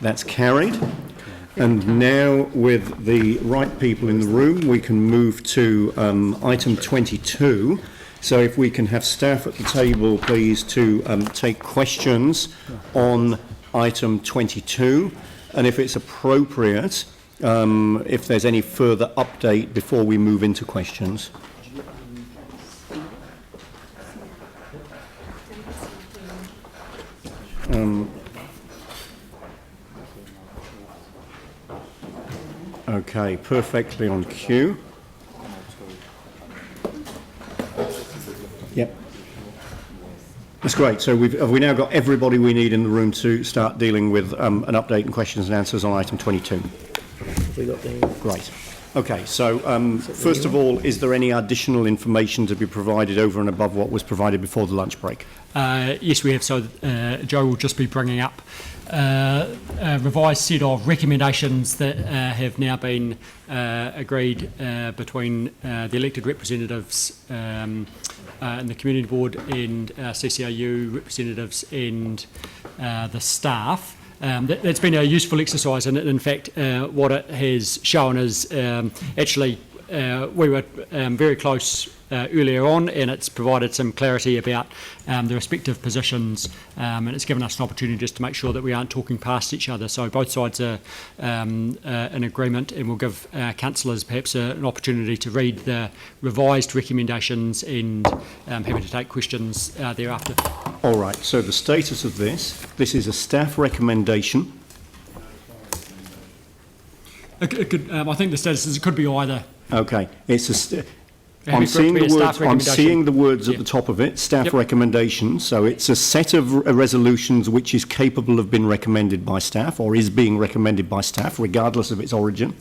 That's carried. And now, with the right people in the room, we can move to item 22. So if we can have staff at the table, please, to take questions on item 22. And if it's appropriate, if there's any further update before we move into questions. Okay, perfectly on cue. Yep. That's great. So have we now got everybody we need in the room to start dealing with an update and questions and answers on item 22? We got the... Great. Okay, so first of all, is there any additional information to be provided over and above what was provided before the lunch break? Yes, we have. So Joe will just be bringing up a revised set of recommendations that have now been agreed between the elected representatives and the community board and CCAU representatives and the staff. That's been a useful exercise, and in fact what it has shown is actually we were very close earlier on, and it's provided some clarity about the respective positions, and it's given us an opportunity just to make sure that we aren't talking past each other. So both sides are in agreement, and we'll give councillors perhaps an opportunity to read the revised recommendations and happy to take questions thereafter. All right, so the status of this is a staff recommendation. I think the status is it could be either. Okay, it's I'm seeing the words at the top of it, staff recommendations. So it's a set of resolutions which is capable of being recommended by staff or is being recommended by staff, regardless of its origin.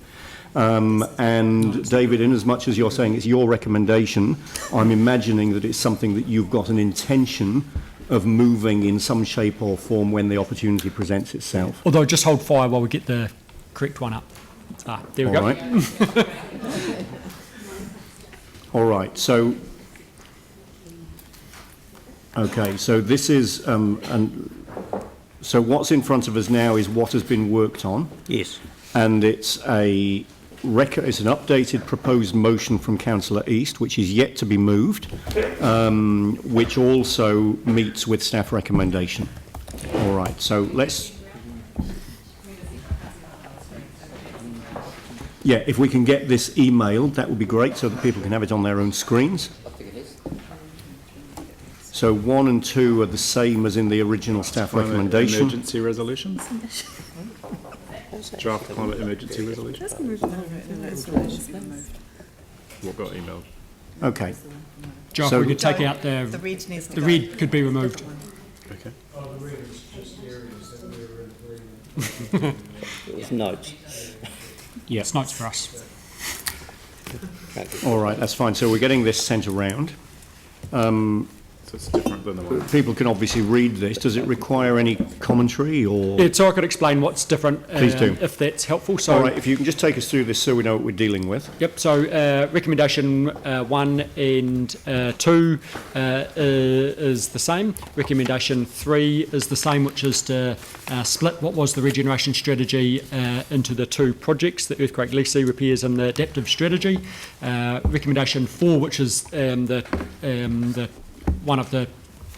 And David, in as much as you're saying it's your recommendation, I'm imagining that it's something that you've got an intention of moving in some shape or form when the opportunity presents itself. Although just hold fire while we get the correct one up. There we go. Right. All right, so, okay, so this is, so what's in front of us now is what has been worked on. Yes. And it's an updated proposed motion from Councillor East, which is yet to be moved, which also meets with staff recommendation. All right, so let's... Yeah, if we can get this emailed, that would be great, so that people can have it on their own screens. So 1 and 2 are the same as in the original staff recommendation. Emergency resolutions? Draft climate emergency resolution? What got emailed? Okay. Joe, So we could take out the red could be removed. Okay. The red is just areas that we're in agreement. It's notes. Yeah. It's notes for us. All right, that's fine. So we're getting this sent around. So it's different than the one. People can obviously read this. Does it require any commentary or...? Yeah, so I could explain what's different, Please do. if that's helpful. So, all right, if you can just take us through this so we know what we're dealing with. Yep, so recommendation 1 and 2 is the same. Recommendation 3 is the same, which is to split what was the regeneration strategy into the 2 projects, the earthquake legacy repairs and the adaptive strategy. Recommendation 4, which is the one of the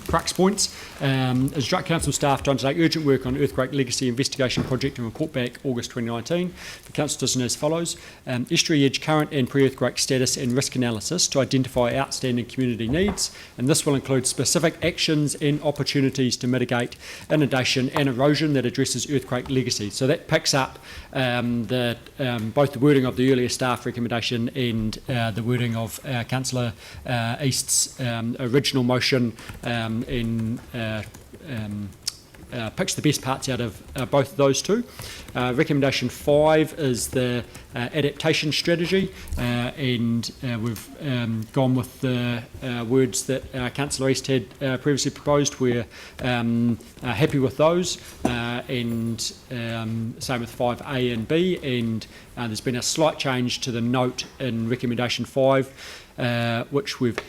crux points, is instruct council staff to undertake urgent work on earthquake legacy investigation project and report back August 2019. The council does as follows: estuary edge current and pre-earthquake status and risk analysis to identify outstanding community needs, and this will include specific actions and opportunities to mitigate inundation and erosion that addresses earthquake legacy. So that picks up both the wording of the earlier staff recommendation and the wording of Councillor East's original motion, picks the best parts out of both of those two. Recommendation 5 is the adaptation strategy, and we've gone with the words that Councillor East had previously proposed. We're happy with those, and same with 5A and B, and there's been a slight change to the note in recommendation 5. which we've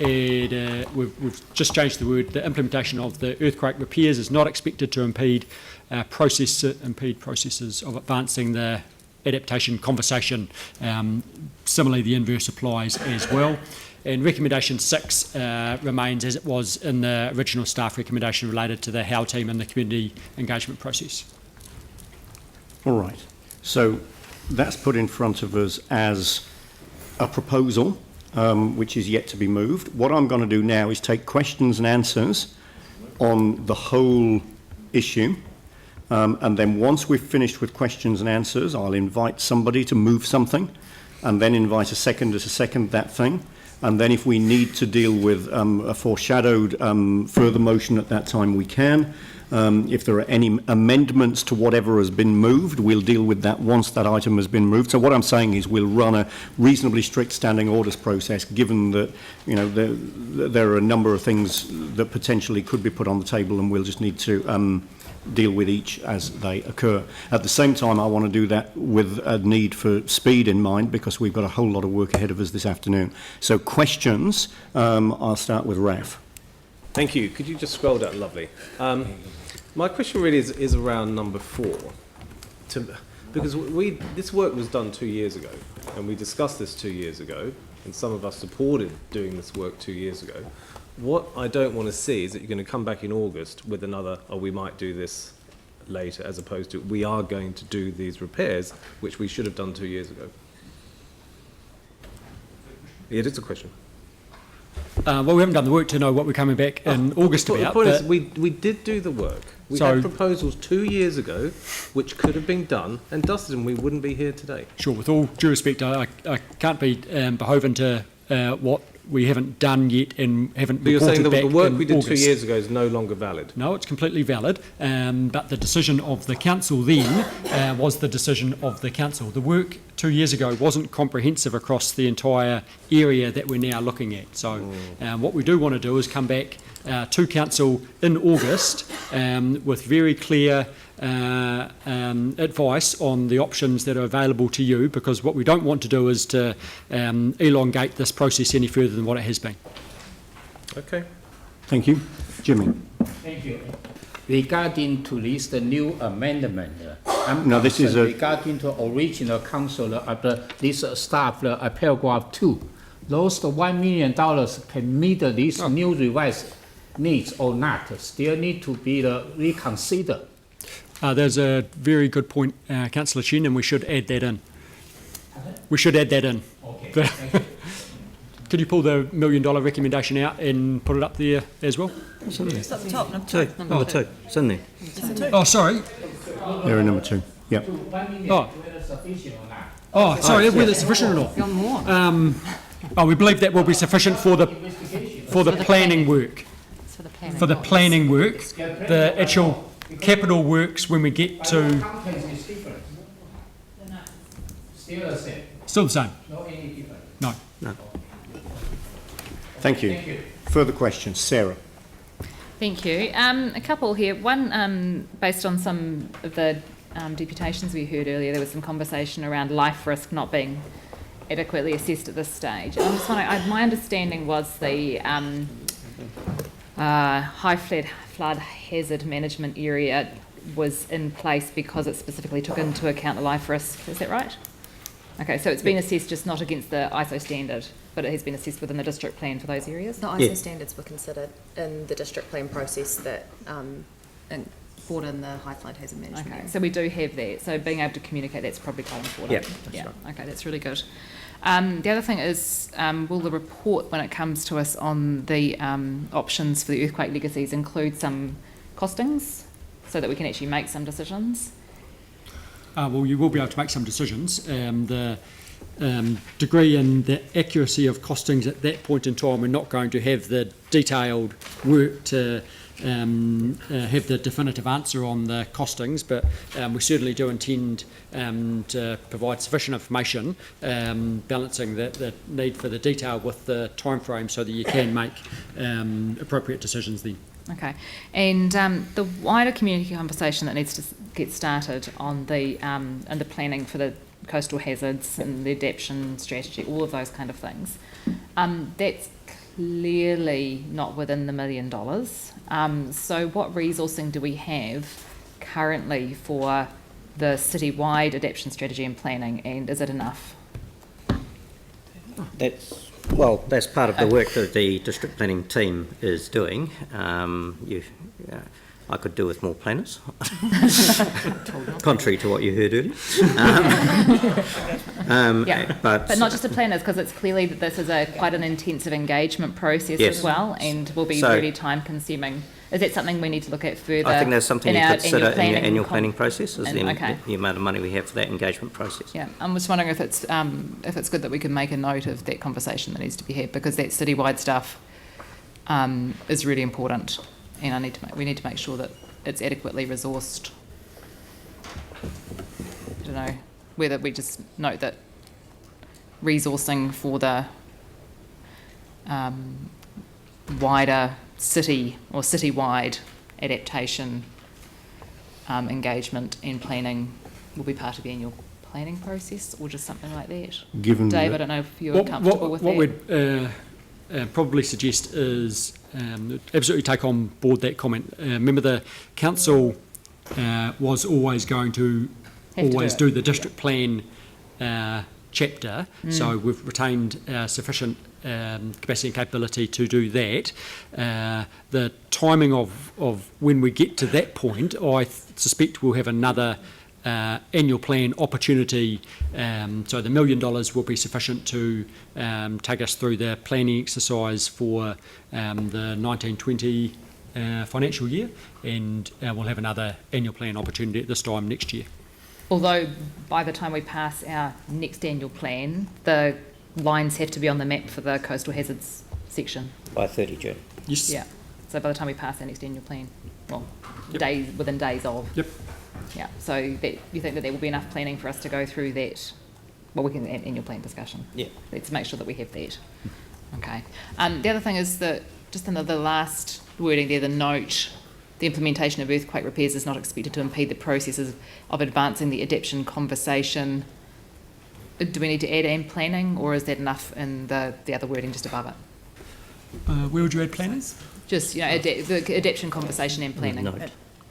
just changed the word. The implementation of the earthquake repairs is not expected to impede processes of advancing the adaptation conversation. Similarly, the inverse applies as well. And recommendation 6 remains as it was in the original staff recommendation related to the HOW team and the community engagement process. All right. So that's put in front of us as a proposal, which is yet to be moved. What I'm going to do now is take questions and answers on the whole issue. And then once we've finished with questions and answers, I'll invite somebody to move something and then invite a seconder to second that thing. And then if we need to deal with a foreshadowed further motion at that time, we can. If there are any amendments to whatever has been moved, we'll deal with that once that item has been moved. So what I'm saying is we'll run a reasonably strict standing orders process, given that, you know, there are a number of things that potentially could be put on the table, and we'll just need to deal with each as they occur. At the same time, I want to do that with a need for speed in mind, because we've got a whole lot of work ahead of us this afternoon. So questions, I'll start with Raf. Thank you. Could you just scroll down? Lovely. My question really is around number 4. Because this work was done 2 years ago, and we discussed this 2 years ago, and some of us supported doing this work 2 years ago. What I don't want to see is that you're going to come back in August with another, oh, we might do this later, as opposed to we are going to do these repairs, which we should have done 2 years ago. Yeah, it is a question. Well, we haven't done the work to know what we're coming back in August about. The point is, we did do the work. We had proposals 2 years ago, which could have been done and dusted, and we wouldn't be here today. Sure, with all due respect, I can't be beholden to what we haven't done yet and haven't But you're saying reported that the back work in we did August. 2 years ago is no longer valid? No, it's completely valid, but the decision of the council then was the decision of the council. The work 2 years ago wasn't comprehensive across the entire area that we're now looking at. So what we do want to do is come back to council in August with very clear advice on the options that are available to you, because what we don't want to do is to elongate this process any further than what it has been. Okay. Thank you. Jimmy. Thank you. Regarding to this, the new amendment, No, this is regarding to original council of this staff paragraph 2, those $1 million can meet this new revised needs or not, still need to be reconsidered. There's a very good point, Councillor Chen, and we should add that in. We should add that in. Okay. Thank you. Could you pull the $1 million recommendation out and put it up there as well? It's at the top, Number 2, isn't it? Oh, sorry. Area number 2. Yep. Whether sufficient or not. Oh, sorry, whether it's sufficient or not. We believe that will be sufficient for the planning work. For the planning work, the actual capital works when we get to... Content is different. Still the same. Still the same. No any different. No. Thank you. Thank you. Further questions? Sarah. Thank you. A couple here. One, based on some of the deputations we heard earlier, there was some conversation around life risk not being adequately assessed at this stage. I'm just wondering, my understanding was the high flood hazard management area was in place because it specifically took into account the life risk. Is that right? Okay, so it's been assessed just not against the ISO standard, but it has been assessed within the district plan for those areas? The ISO standards were considered in the district plan process that brought in the high flood hazard management. Okay, area. so we do have that. So being able to communicate that's probably quite important. Yeah, that's Okay, that's really good. The other thing is, will the report, when it comes to us on the options for the earthquake legacies, include some costings so that we can actually make some decisions? Well, you will be able to make some decisions. The degree and the accuracy of costings at that point in time, we're not going to have the detailed work to have the definitive answer on the costings, but we certainly do intend to provide sufficient information, balancing the need for the detail with the time frame so that you can make appropriate decisions then. Okay, and the wider community conversation that needs to get started on the and the planning for the coastal hazards and the adaptation strategy, all of those kind of things. That's clearly not within the $1 million. So what resourcing do we have currently for the citywide adaptation strategy and planning, and is it enough? That's part of the work that the district planning team is doing. I could do with more planners, contrary to what you heard earlier. But not just the planners, because it's clearly that this is quite an intensive engagement process as well, and will be really time consuming. Is that something we need to look at further? I think that's something you consider in your annual planning process, is the okay. amount of money we have for that engagement process. Yeah, I'm just wondering if it's good that we can make a note of that conversation that needs to be had, because that citywide stuff is really important, and we need to make sure that it's adequately resourced. I don't know whether we just note that resourcing for the wider city or citywide adaptation engagement and planning will be part of the annual planning process, or just something like that. Given Dave, I don't know if you're comfortable with that. What we'd probably suggest is absolutely take on board that comment. Remember, the council was always going to do the district plan chapter, so we've retained sufficient capacity and capability to do that. The timing of when we get to that point, I suspect we'll have another annual plan opportunity, so the $1 million will be sufficient to take us through the planning exercise for the 1920 financial year, and we'll have another annual plan opportunity at this time next year. Although by the time we pass our next annual plan, the lines have to be on the map for the coastal hazards section. By 30 June. Yes. Yeah. So by the time we pass our next annual plan, within days of. Yep. Yeah. So that you think that there will be enough planning for us to go through that? Well, we can have annual plan discussion. Yeah. Let's make sure that we have that. Okay. The other thing is that just in the last wording there, the note, the implementation of earthquake repairs is not expected to impede the processes of advancing the adaptation conversation. Do we need to add and planning, or is that enough in the other wording just above it? Where would you add planning? Just, the adaptation conversation and planning. Note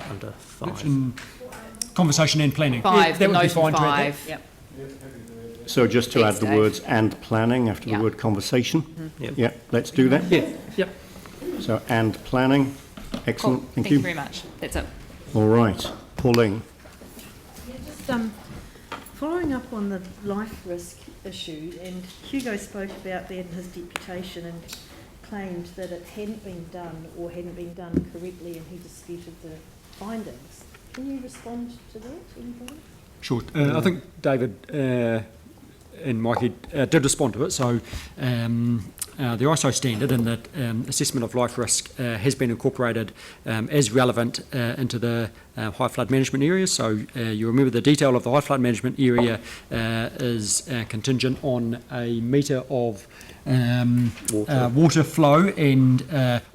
under 5. Conversation and planning. 5, that the would be note fine in to add 5. that. Yep. So just to add Thanks, the Dave. words "and planning" after Yeah. the word "conversation." Yep. Yeah, let's do that. Yeah. Yep. So "and planning." Excellent. Cool. Thank you. Very much. That's it. All right, Pauline. Yeah, just following up on the life risk issue, and Hugo spoke about that in his deputation and claimed that it hadn't been done or hadn't been done correctly, and he disputed the findings. Can you respond to that, anybody? Sure. I think David and Mikey did respond to it. So the ISO standard and that assessment of life risk has been incorporated as relevant into the high flood management area. So you remember the detail of the high flood management area is contingent on a metre of water flow and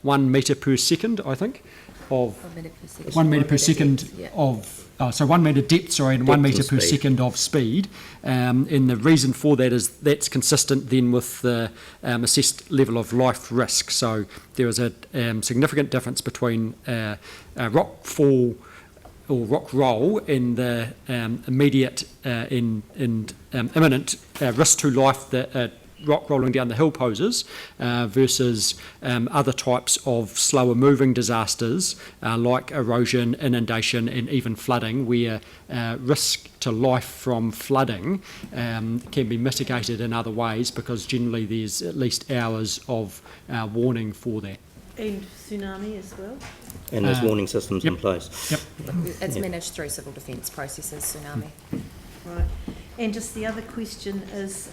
1 metre per second, I think, of 1 metre per second of. So 1 metre depth, and 1 metre per second of speed. And the reason for that is that's consistent then with the assessed level of life risk. So there is a significant difference between rock fall or rock roll in the immediate and imminent risk to life that rock rolling down the hill poses versus other types of slower moving disasters like erosion, inundation and even flooding, where risk to life from flooding can be mitigated in other ways because generally there's at least hours of warning for that. And tsunami as well? And there's warning systems in Yep. place. Yep. It's managed through civil defence processes, tsunami. Right. And just the other question is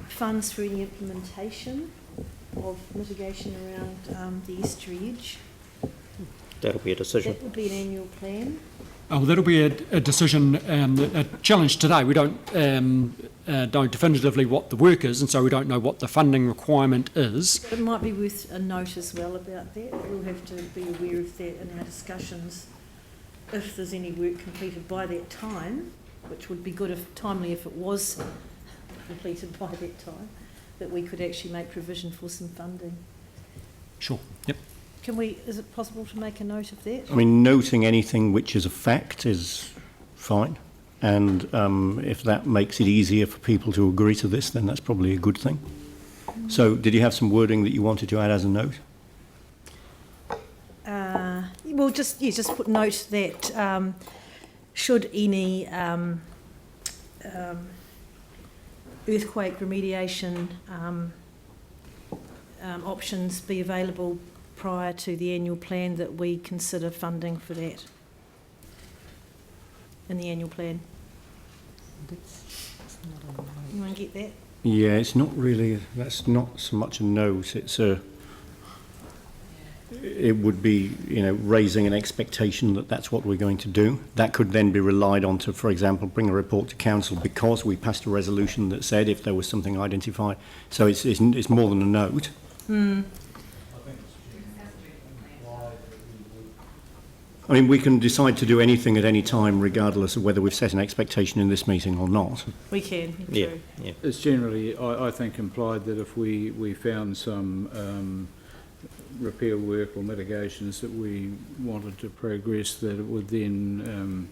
funds for the implementation of mitigation around the estuary edge. That'll be a decision. That would be an annual plan. Oh, that'll be a decision, a challenge today. We don't definitively what the work is, and so we don't know what the funding requirement is. It might be worth a note as well about that. We'll have to be aware of that in our discussions if there's any work completed by that time. which would be good if timely if it was completed by that time, that we could actually make provision for some funding. Sure. Yep. Is it possible to make a note of that? I mean, noting anything which is a fact is fine. And if that makes it easier for people to agree to this, then that's probably a good thing. So did you have some wording that you wanted to add as a note? Well, just put note that should any earthquake remediation options be available prior to the annual plan, that we consider funding for that in the annual plan. You want to get that? Yeah, it's not really, that's not so much a note, it would be, raising an expectation that that's what we're going to do. That could then be relied on to, for example, bring a report to council because we passed a resolution that said if there was something identified. So it's more than a note. I mean, we can decide to do anything at any time regardless of whether we've set an expectation in this meeting or not. We can, Yeah, true. yeah. It's generally, I think, implied that if we found some repair work or mitigations that we wanted to progress, that it would then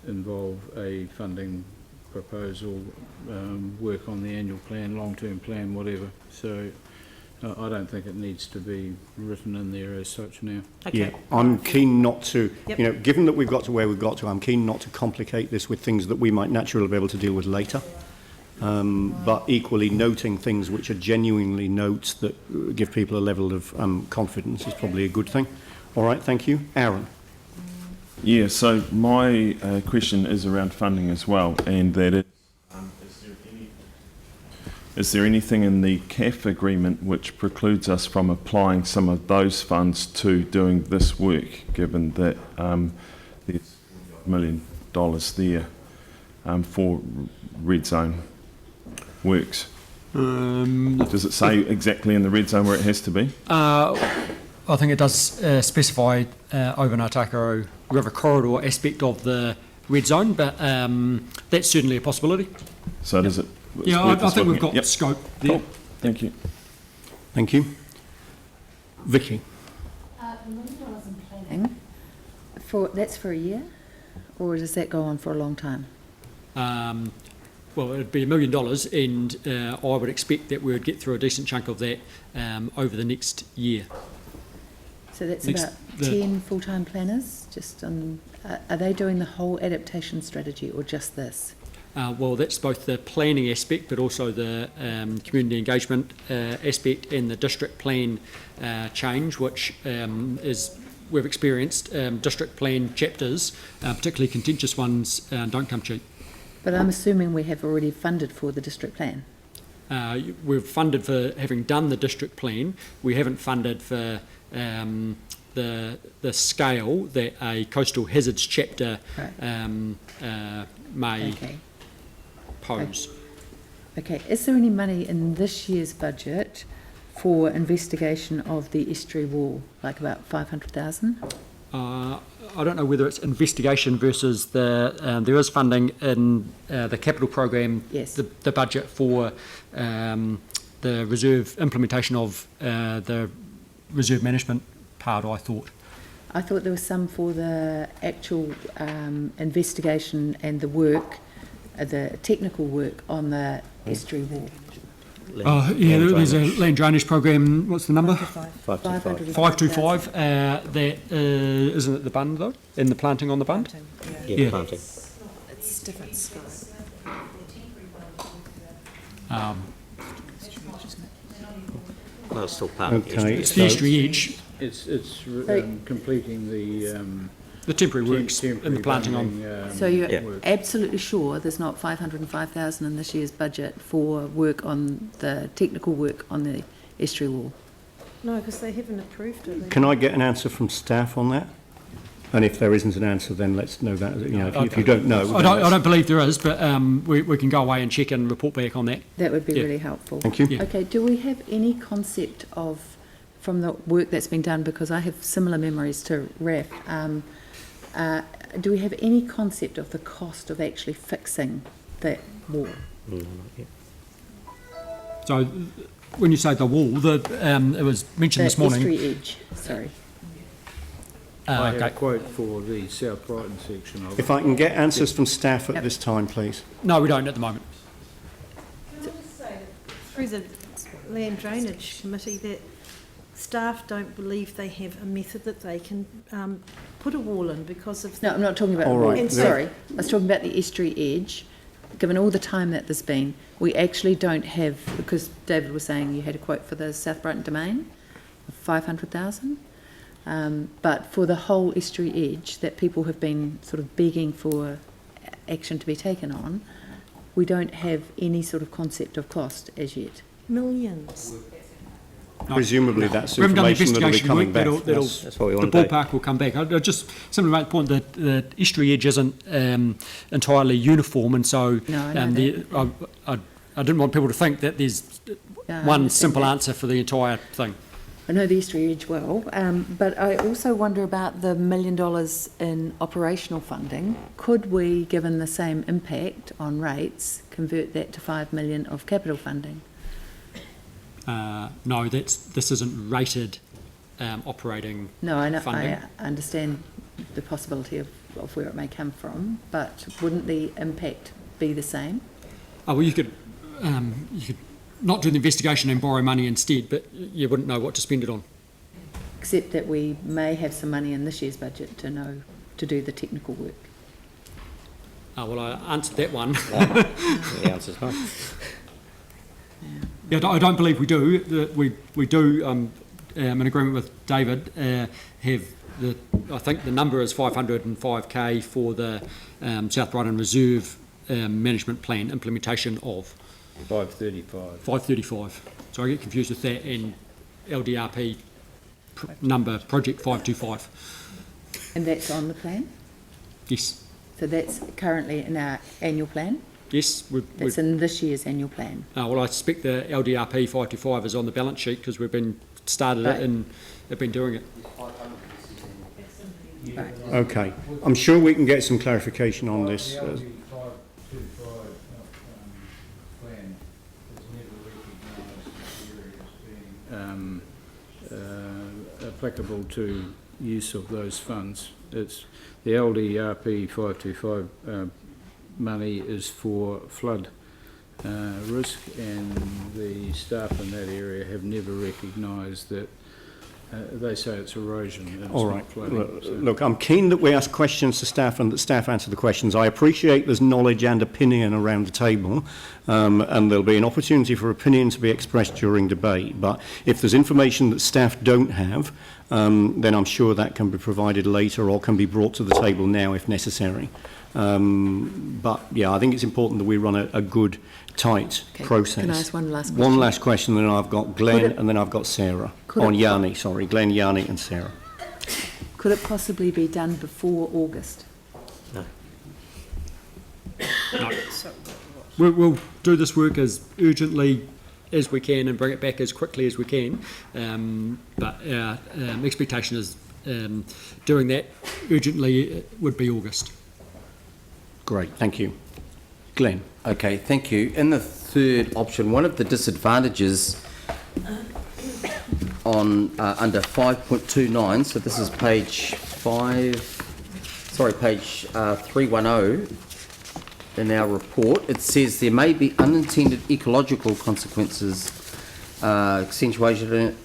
involve a funding proposal, work on the annual plan, long-term plan, whatever. So I don't think it needs to be written in there as such now. Okay. Yeah, I'm keen not to, Yep. given that we've got to where we've got to, I'm keen not to complicate this with things that we might naturally be able to deal with later. But equally noting things which are genuinely notes that give people a level of confidence is probably a good thing. All right, thank you. Aaron. Yeah, so my question is around funding as well, and that is there anything in the CAF agreement which precludes us from applying some of those funds to doing this work, given that there's $1 million there for red zone works? Does it say exactly in the red zone where it has to be? I think it does specify over Ngātakaro River corridor aspect of the red zone, but that's certainly a possibility. So does it? Yeah, I think we've got scope there. Cool. Thank you. Thank you. Vicky. $1 million in planning, that's for a year, or does that go on for a long time? Well, it'd be $1 million, and I would expect that we would get through a decent chunk of that over the next year. So that's about 10 full-time planners. Are they doing the whole adaptation strategy or just this? Well, that's both the planning aspect, but also the community engagement aspect and the district plan change, which is we've experienced district plan chapters, particularly contentious ones, don't come cheap. But I'm assuming we have already funded for the district plan. We've funded for having done the district plan. We haven't funded for the scale that a coastal hazards chapter may pose. Okay. Is there any money in this year's budget for investigation of the estuary wall, like about 500,000? I don't know whether it's investigation versus there is funding in the capital program, yes. the budget for the reserve implementation of the reserve management part, I thought there was some for the actual investigation and the work, the technical work on the estuary wall. There's a land drainage program. What's the number? 525. That isn't it the bund though? In the planting on the bund? Yeah, planting. It's different scope. Well, it's still part of the Okay. It's the estuary edge. It's completing the temporary works in the planting on. So you're absolutely sure there's not 505,000 in this year's budget for work on the technical work on the estuary wall? No, because they haven't approved it. Can I get an answer from staff on that? And if there isn't an answer, then let's know that. If you don't know, I don't believe there is, but we can go away and check and report back on that. That would be really helpful. Thank you. Yeah. Okay, do we have any concept of, from the work that's been done, because I have similar memories to Raf, do we have any concept of the cost of actually fixing that wall? No, not yet. So when you say the wall, it was mentioned this morning. Estuary edge, sorry. I have Okay. a quote for the South Brighton section of it. If I can get answers from staff at this time, please. No, we don't at the moment. Can I just say that through the Land Drainage Committee that staff don't believe they have a method that they can put a wall in because of the... No, I'm not talking about All the wall. right. Sorry, I was talking about the estuary edge. Given all the time that there's been, we actually don't have, because David was saying you had a quote for the South Brighton domain of 500,000, but for the whole estuary edge that people have been sort of begging for action to be taken on, we don't have any sort of concept of cost as yet. Millions. No. Presumably that's We haven't done the information that'll be investigation coming work, back. That's what we the want to do. ballpark will come back. I just simply make the point that the estuary edge isn't entirely uniform, and so No, I know I didn't want people to think that there's I one understand simple that. answer for the entire thing. I know the estuary edge well, but I also wonder about the $1 million in operational funding. Could we, given the same impact on rates, convert that to $5 million of capital funding? No, this isn't rated operating No, I know. funding. I understand the possibility of where it may come from, but wouldn't the impact be the same? Oh, well, you could not do the investigation and borrow money instead, but you wouldn't know what to spend it on. Except that we may have some money in this year's budget to do the technical work. Oh, well, I answered that one. The answer's no. Yeah, I don't believe we do. We do, in agreement with David, have I think the number is 505k for the South Brighton Reserve Management Plan implementation of 535. 535. So I get confused with that and LDRP number, project 525. And that's on the plan? Yes. So that's currently in our annual plan? Yes. It's in this year's annual plan? Well, I suspect the LDRP 525 is on the balance sheet because we've been started it and have been doing it. Right. Okay. I'm sure we can get some clarification on this. Applicable to use of those funds. It's the LDRP 525 money is for flood risk, and the staff in that area have never recognised that. They say it's erosion and it's All not right. flooding. Look, I'm keen that we ask questions to staff and that staff answer the questions. I appreciate there's knowledge and opinion around the table, and there'll be an opportunity for opinion to be expressed during debate. But if there's information that staff don't have, then I'm sure that can be provided later or can be brought to the table now if necessary. But yeah, I think it's important that we run a good, tight process. Can I ask one last question? One last question, then I've got Glenn and then I've got Sarah. Yanni, sorry. Glenn, Yanni and Sarah. Could it possibly be done before August? No. No. We'll do this work as urgently as we can and bring it back as quickly as we can. But our expectation is doing that urgently would be August. Great, thank you. Glenn. Okay, thank you. In the third option, one of the disadvantages on under 5.29, so this is page 310 in our report, it says there may be unintended ecological consequences, accentuation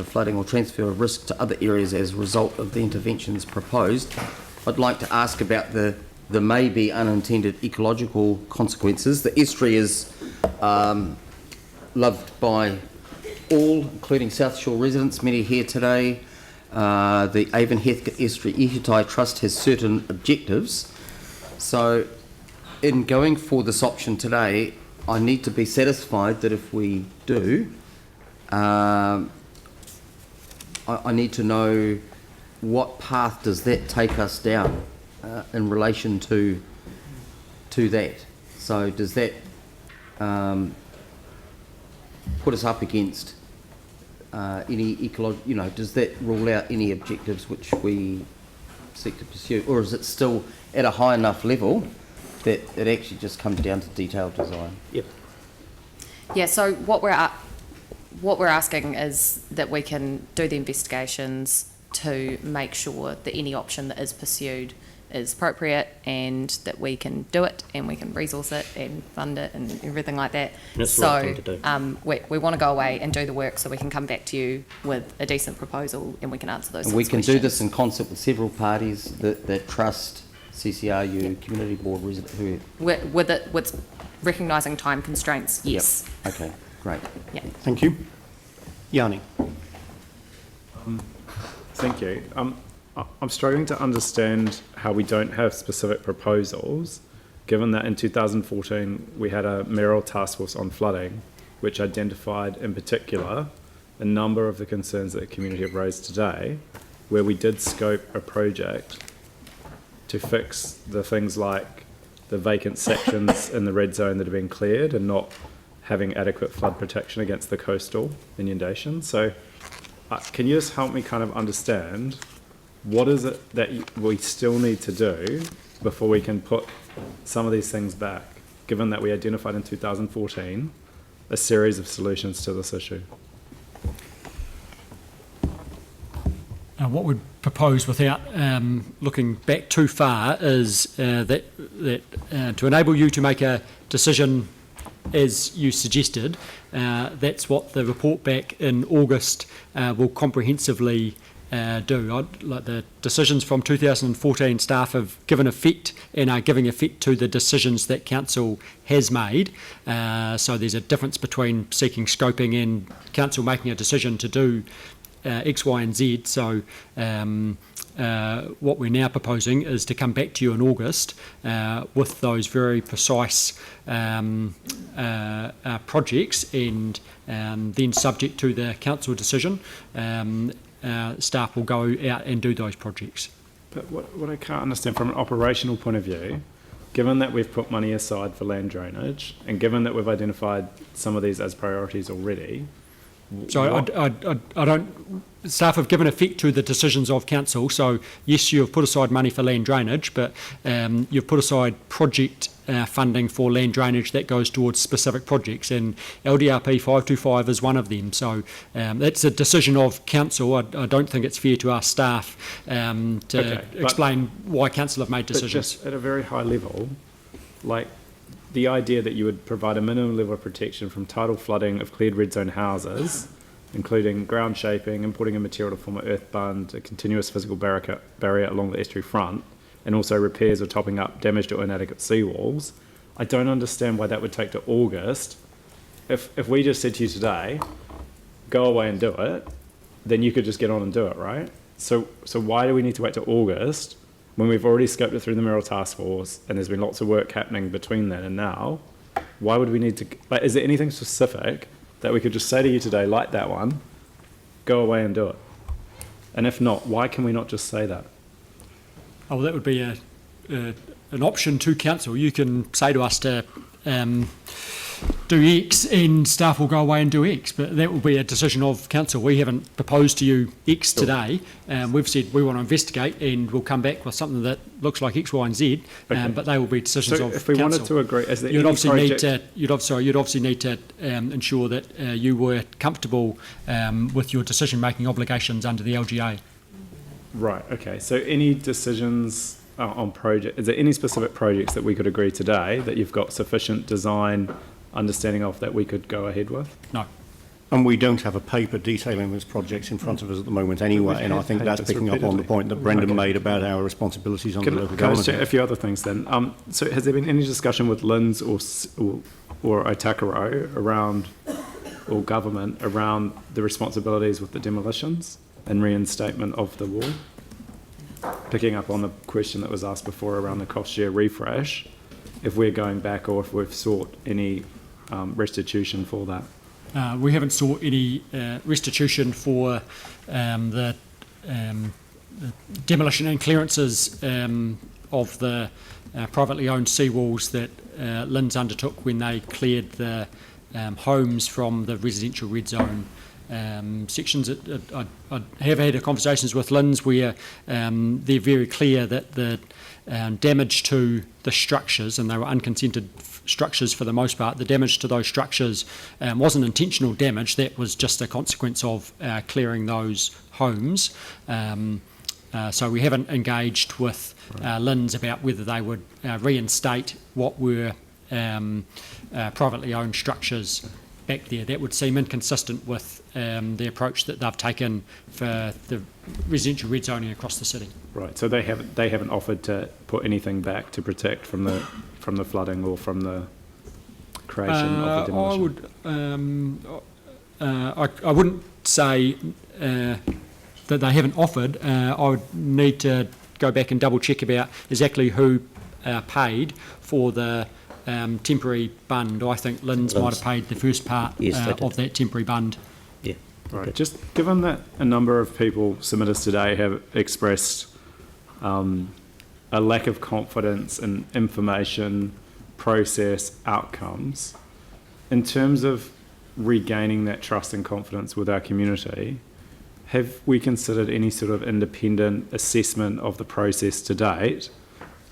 of flooding or transfer of risk to other areas as a result of the interventions proposed. I'd like to ask about the may be unintended ecological consequences. The estuary is loved by all, including Southshore residents, many here today. The Avon Heathcote Estuary Ihitai Trust has certain objectives. So in going for this option today, I need to be satisfied that if we do, I need to know what path does that take us down in relation to that. So does that put us up against any ecological, does that rule out any objectives which we seek to pursue, or is it still at a high enough level that it actually just comes down to detailed design? Yep. Yeah, so what we're asking is that we can do the investigations to make sure that any option that is pursued is appropriate and that we can do it and we can resource it and fund it and everything like that. And it's the right thing to do. We want to go away and do the work so we can come back to you with a decent proposal and we can answer those And we sorts can of do questions. this in concert with several parties, the trust, CCRU, community board, who. With recognising time constraints, yes. Yep. Okay, great. Yeah. Thank you. Yanni. Thank you. I'm struggling to understand how we don't have specific proposals, given that in 2014 we had a mayoral task force on flooding, which identified in particular a number of the concerns that the community have raised today, where we did scope a project to fix the things like the vacant sections in the red zone that have been cleared and not having adequate flood protection against the coastal inundation. So can you just help me kind of understand what is it that we still need to do before we can put some of these things back, given that we identified in 2014 a series of solutions to this issue? What we'd propose, without looking back too far, is that to enable you to make a decision as you suggested, that's what the report back in August will comprehensively do. Like the decisions from 2014, staff have given effect and are giving effect to the decisions that council has made. So there's a difference between seeking scoping and council making a decision to do X, Y and Z. So what we're now proposing is to come back to you in August with those very precise projects, and then subject to the council decision, staff will go out and do those projects. But what I can't understand from an operational point of view, given that we've put money aside for land drainage and given that we've identified some of these as priorities already. So I don't. Staff have given effect to the decisions of council. So yes, you have put aside money for land drainage, but you've put aside project funding for land drainage that goes towards specific projects, and LDRP 525 is one of them. So that's a decision of council. I don't think it's fair to ask staff to explain why council have made decisions. But just at a very high level, like the idea that you would provide a minimum level of protection from tidal flooding of cleared red zone houses, including ground shaping, importing a material to form an earth bund, a continuous physical barrier along the estuary front, and also repairs or topping up damaged or inadequate seawalls. I don't understand why that would take to August. If we just said to you today, go away and do it, then you could just get on and do it, right? So why do we need to wait till August when we've already scoped it through the mayoral task force and there's been lots of work happening between then and now? Why would we need to, like, is there anything specific that we could just say to you today, like that one, go away and do it? And if not, why can we not just say that? Oh, well, that would be an option to council. You can say to us to do X and staff will go away and do X, but that will be a decision of council. We haven't proposed to you X today. We've said we want to investigate and we'll come back with something that looks like X, Y and Z, but they will be decisions of council. So if we wanted to agree, is there you'd any obviously project... you'd obviously need to ensure that you were comfortable with your decision-making obligations under the LGA. Right, okay. So any decisions on project, is there any specific projects that we could agree today that you've got sufficient design understanding of that we could go ahead with? No. And we don't have a paper detailing those projects in front of us at the moment anyway, and I think that's picking up on the point that Brendan made about our responsibilities under local government. Can I say a few other things then? So has there been any discussion with LINZ or Otakaro around, or government, around the responsibilities with the demolitions and reinstatement of the wall? Picking up on the question that was asked before around the cost share refresh, if we're going back or if we've sought any restitution for that. We haven't sought any restitution for the demolition and clearances of the privately owned seawalls that LINZ undertook when they cleared the homes from the residential red zone sections. I have had conversations with Lynn's where they're very clear that the damage to the structures, and they were unconsented structures for the most part, the damage to those structures wasn't intentional damage, that was just a consequence of clearing those homes. So we haven't engaged with Lynn's about whether they would reinstate what were privately owned structures back there. That would seem inconsistent with the approach that they've taken for the residential red zoning across the city. Right. So they haven't offered to put anything back to protect from the flooding or from the creation of the demolition. I wouldn't say that they haven't offered. I would need to go back and double check about exactly who paid for the temporary bund. I think Lynn's might have paid the first part of that temporary bund. Yeah. Right. Just given that a number of people submitters today have expressed a lack of confidence in information, process, outcomes, in terms of regaining that trust and confidence with our community, have we considered any sort of independent assessment of the process to date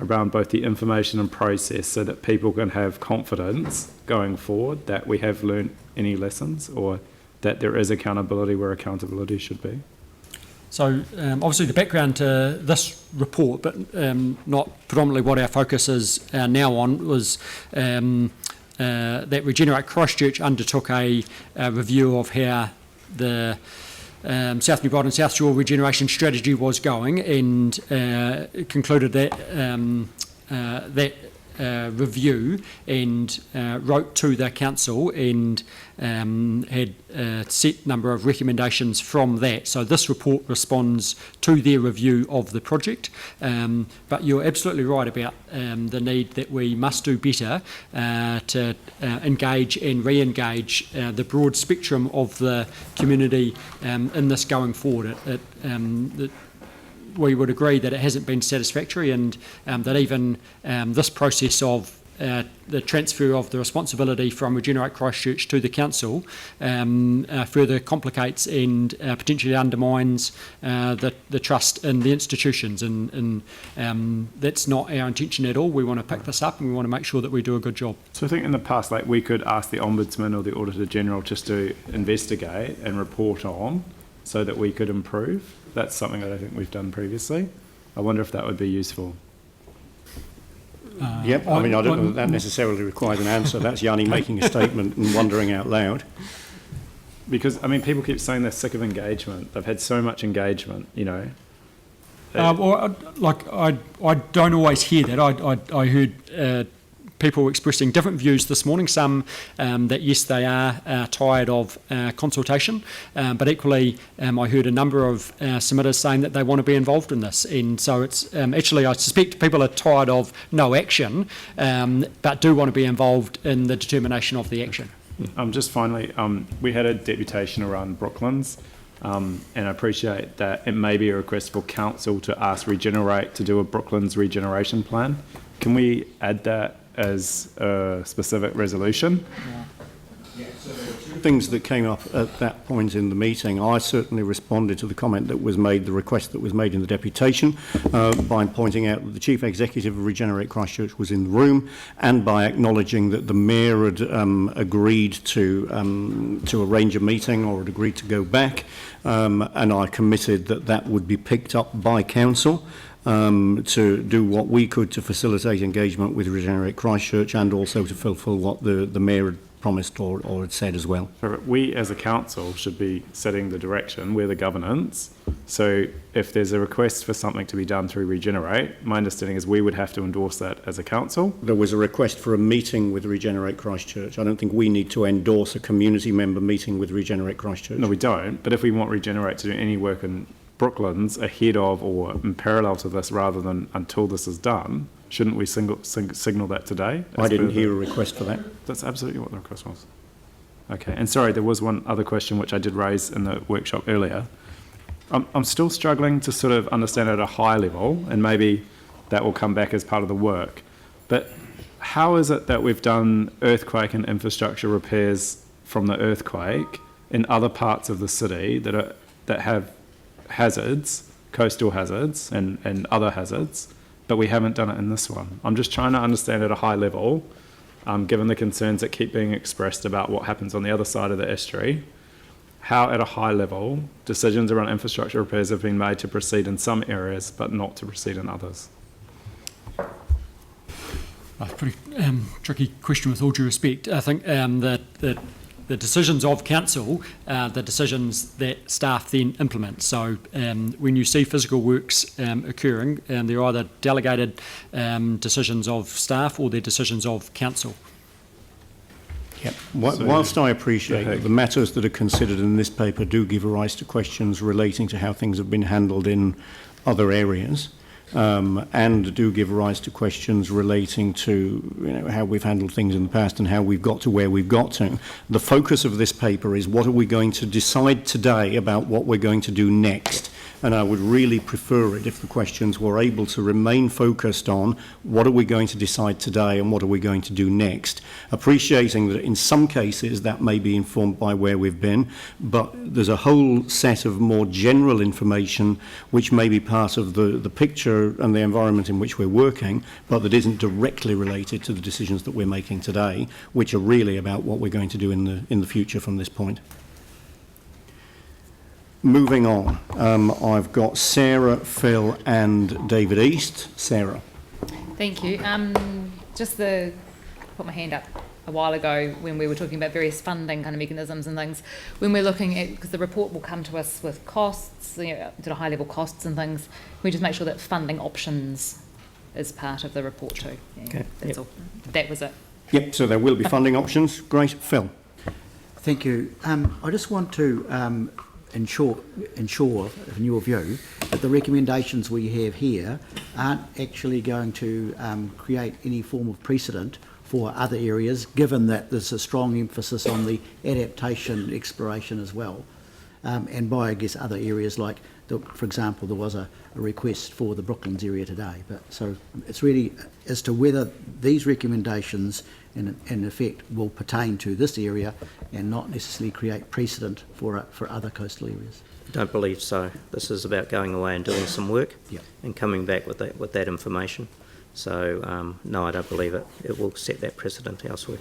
around both the information and process so that people can have confidence going forward that we have learnt any lessons or that there is accountability where accountability should be? So obviously the background to this report, but not predominantly what our focus is now on, was that Regenerate Christchurch undertook a review of how the South New Brighton Southshore regeneration strategy was going, and concluded that review and wrote to the council and had a set number of recommendations from that. So this report responds to their review of the project. But you're absolutely right about the need that we must do better to engage and re-engage the broad spectrum of the community in this going forward. We would agree that it hasn't been satisfactory, and that even this process of the transfer of the responsibility from Regenerate Christchurch to the council further complicates and potentially undermines the trust in the institutions, and that's not our intention at all. We want to pick this up and we want to make sure that we do a good job. So I think in the past, like, we could ask the Ombudsman or the Auditor General just to investigate and report on so that we could improve. That's something that I think we've done previously. I wonder if that would be useful. Yep, I don't know that necessarily requires an answer. That's Yanni making a statement and wondering out loud. Because, people keep saying they're sick of engagement. They've had so much engagement, you know. I don't always hear that. I heard people expressing different views this morning. Some that yes, they are tired of consultation, but equally I heard a number of submitters saying that they want to be involved in this. And so it's actually, I suspect people are tired of no action, but do want to be involved in the determination of the action. Just finally, we had a deputation around Brooklands, and I appreciate that it may be a request for council to ask Regenerate to do a Brooklands regeneration plan. Can we add that as a specific resolution? Yeah, so there were two things that came up at that point in the meeting. I certainly responded to the comment that was made, the request that was made in the deputation, by pointing out that the Chief Executive of Regenerate Christchurch was in the room, and by acknowledging that the Mayor had agreed to arrange a meeting, or had agreed to go back, and I committed that that would be picked up by Council. To do what we could to facilitate engagement with Regenerate Christchurch, and also to fulfil what the Mayor had promised or had said as well. We as a council should be setting the direction, we're the governance. So if there's a request for something to be done through Regenerate, my understanding is we would have to endorse that as a council. There was a request for a meeting with Regenerate Christchurch. I don't think we need to endorse a community member meeting with Regenerate Christchurch. No, we don't. But if we want Regenerate to do any work in Brooklands ahead of or in parallel to this rather than until this is done, shouldn't we signal that today? I didn't hear a request for that. That's absolutely what the request was. Okay, and sorry, there was one other question which I did raise in the workshop earlier. I'm still struggling to sort of understand at a high level, and maybe that will come back as part of the work, but how is it that we've done earthquake and infrastructure repairs from the earthquake in other parts of the city that have hazards, coastal hazards and other hazards, but we haven't done it in this one. I'm just trying to understand at a high level, given the concerns that keep being expressed about what happens on the other side of the estuary, how at a high level decisions around infrastructure repairs have been made to proceed in some areas but not to proceed in others. A pretty tricky question with all due respect. I think that the decisions of council are the decisions that staff then implement. So when you see physical works occurring, they're either delegated decisions of staff or they're decisions of council. Yep. Whilst I appreciate that the matters that are considered in this paper do give rise to questions relating to how things have been handled in other areas, and do give rise to questions relating to how we've handled things in the past and how we've got to where we've got to. The focus of this paper is what are we going to decide today about what we're going to do next. And I would really prefer it if the questions were able to remain focused on what are we going to decide today and what are we going to do next, appreciating that in some cases that may be informed by where we've been, but there's a whole set of more general information which may be part of the picture and the environment in which we're working, but that isn't directly related to the decisions that we're making today, which are really about what we're going to do in the future from this point. Moving on, I've got Sarah, Phil and David East. Sarah. Thank you. Just put my hand up a while ago when we were talking about various funding kind of mechanisms and things. When we're looking at, because the report will come to us with costs, to high level costs and things, we just make sure that funding options is part of the report too. Yeah, okay. That's all. That was it. Yep, so there will be funding options. Great. Phil. Thank you. I just want to ensure, in your view, that the recommendations we have here aren't actually going to create any form of precedent for other areas, given that there's a strong emphasis on the adaptation exploration as well. And by, I guess, other areas like, for example, there was a request for the Brooklands area today. But so it's really as to whether these recommendations in effect will pertain to this area and not necessarily create precedent for other coastal areas. I don't believe so. This is about going away and doing some work and coming back with that information. So no, I don't believe it. It will set that precedent elsewhere.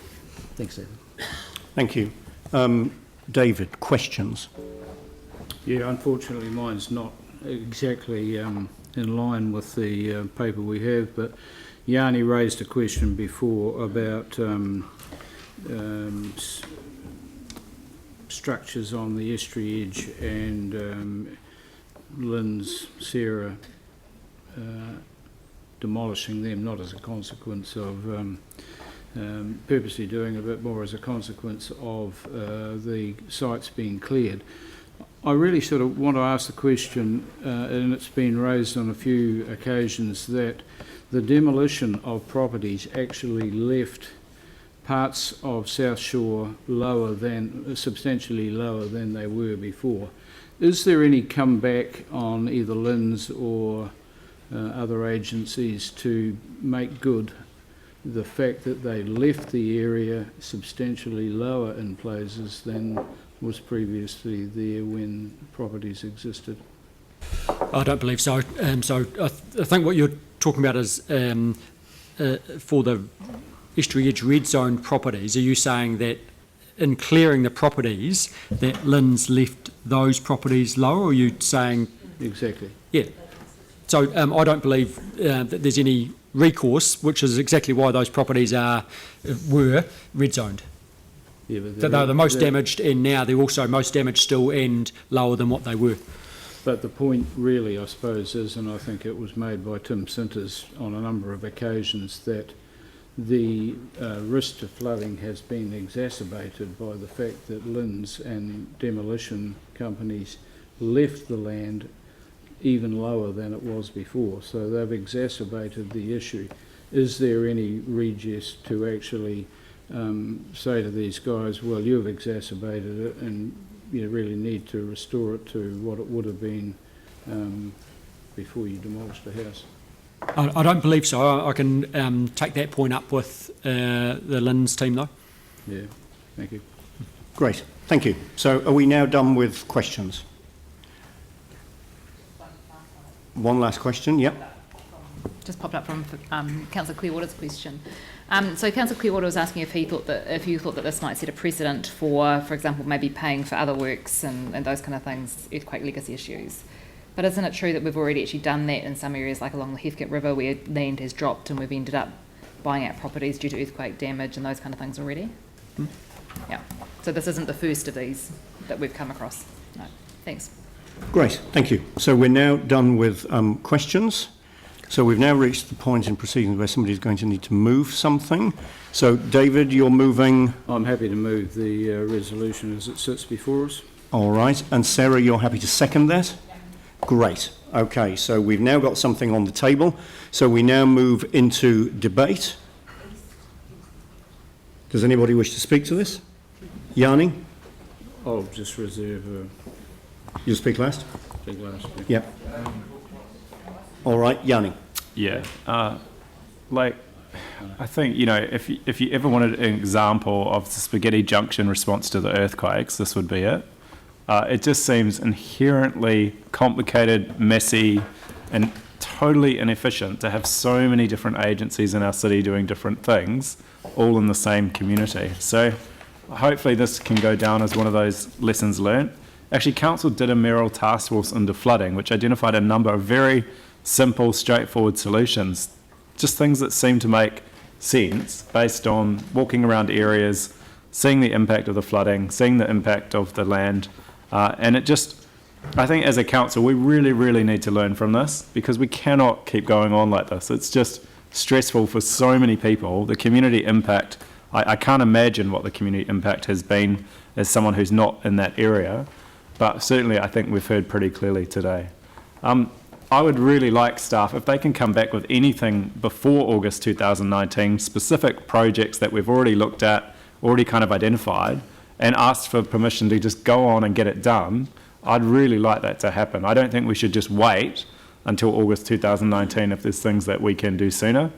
Thanks, David. Thank you. David, questions? Yeah, unfortunately mine's not exactly in line with the paper we have, but Yanni raised a question before about structures on the estuary edge and Lynn's, Sarah, demolishing them, not as a consequence of purposely doing a bit more as a consequence of the sites being cleared. I really sort of want to ask the question, and it's been raised on a few occasions, that the demolition of properties actually left parts of Southshore substantially lower than they were before. Is there any comeback on either Lynn's or other agencies to make good the fact that they left the area substantially lower in places than was previously there when properties existed? I don't believe so. So I think what you're talking about is for the estuary edge red zone properties. Are you saying that in clearing the properties that Lynn's left those properties lower, or are you saying... Exactly. Yeah. So I don't believe that there's any recourse, which is exactly why those properties were red zoned. Yeah, but they're the most damaged, and now they're also most damaged still and lower than what they were. But the point really, I suppose, is, and I think it was made by Tim Sinters on a number of occasions, that the risk to flooding has been exacerbated by the fact that Lynn's and demolition companies left the land even lower than it was before. So they've exacerbated the issue. Is there any redress to actually say to these guys, well, you've exacerbated it and you really need to restore it to what it would have been before you demolished the house? I don't believe so. I can take that point up with the Lynn's team, though. Yeah, thank you. Great. thank you. So are we now done with questions? One last question, yep. Just popped up from Councillor Clearwater's question. So Councillor Clearwater was asking if you thought that this might set a precedent for example, maybe paying for other works and those kind of things, earthquake legacy issues. But isn't it true that we've already actually done that in some areas, like along the Heathcote River, where land has dropped and we've ended up buying out properties due to earthquake damage and those kind of things already? Yeah. So this isn't the first of these that we've come across. No. Thanks. Great, thank you. So we're now done with questions. So we've now reached the point in proceedings where somebody's going to need to move something. So David, you're moving? I'm happy to move the resolution as it sits before us. All right. And Sarah, you're happy to second that? Great. Okay, so we've now got something on the table. So we now move into debate. Does anybody wish to speak to this? Yanni? I'll just reserve. You'll speak last? Speak last. Yeah. Yep. All right, Yanni. Yeah. I think, if you ever wanted an example of the spaghetti junction response to the earthquakes, this would be it. It just seems inherently complicated, messy, and totally inefficient to have so many different agencies in our city doing different things, all in the same community. So hopefully this can go down as one of those lessons learned. Actually, Council did a mayoral task force into flooding, which identified a number of very simple, straightforward solutions, just things that seem to make sense based on walking around areas, seeing the impact of the flooding, seeing the impact of the land, and it just, I think as a council, we really, really need to learn from this, because we cannot keep going on like this. It's just stressful for so many people. The community impact, I can't imagine what the community impact has been as someone who's not in that area, but certainly I think we've heard pretty clearly today. I would really like staff, if they can come back with anything before August 2019, specific projects that we've already looked at, already kind of identified, and asked for permission to just go on and get it done. I'd really like that to happen. I don't think we should just wait until August 2019 if there's things that we can do sooner.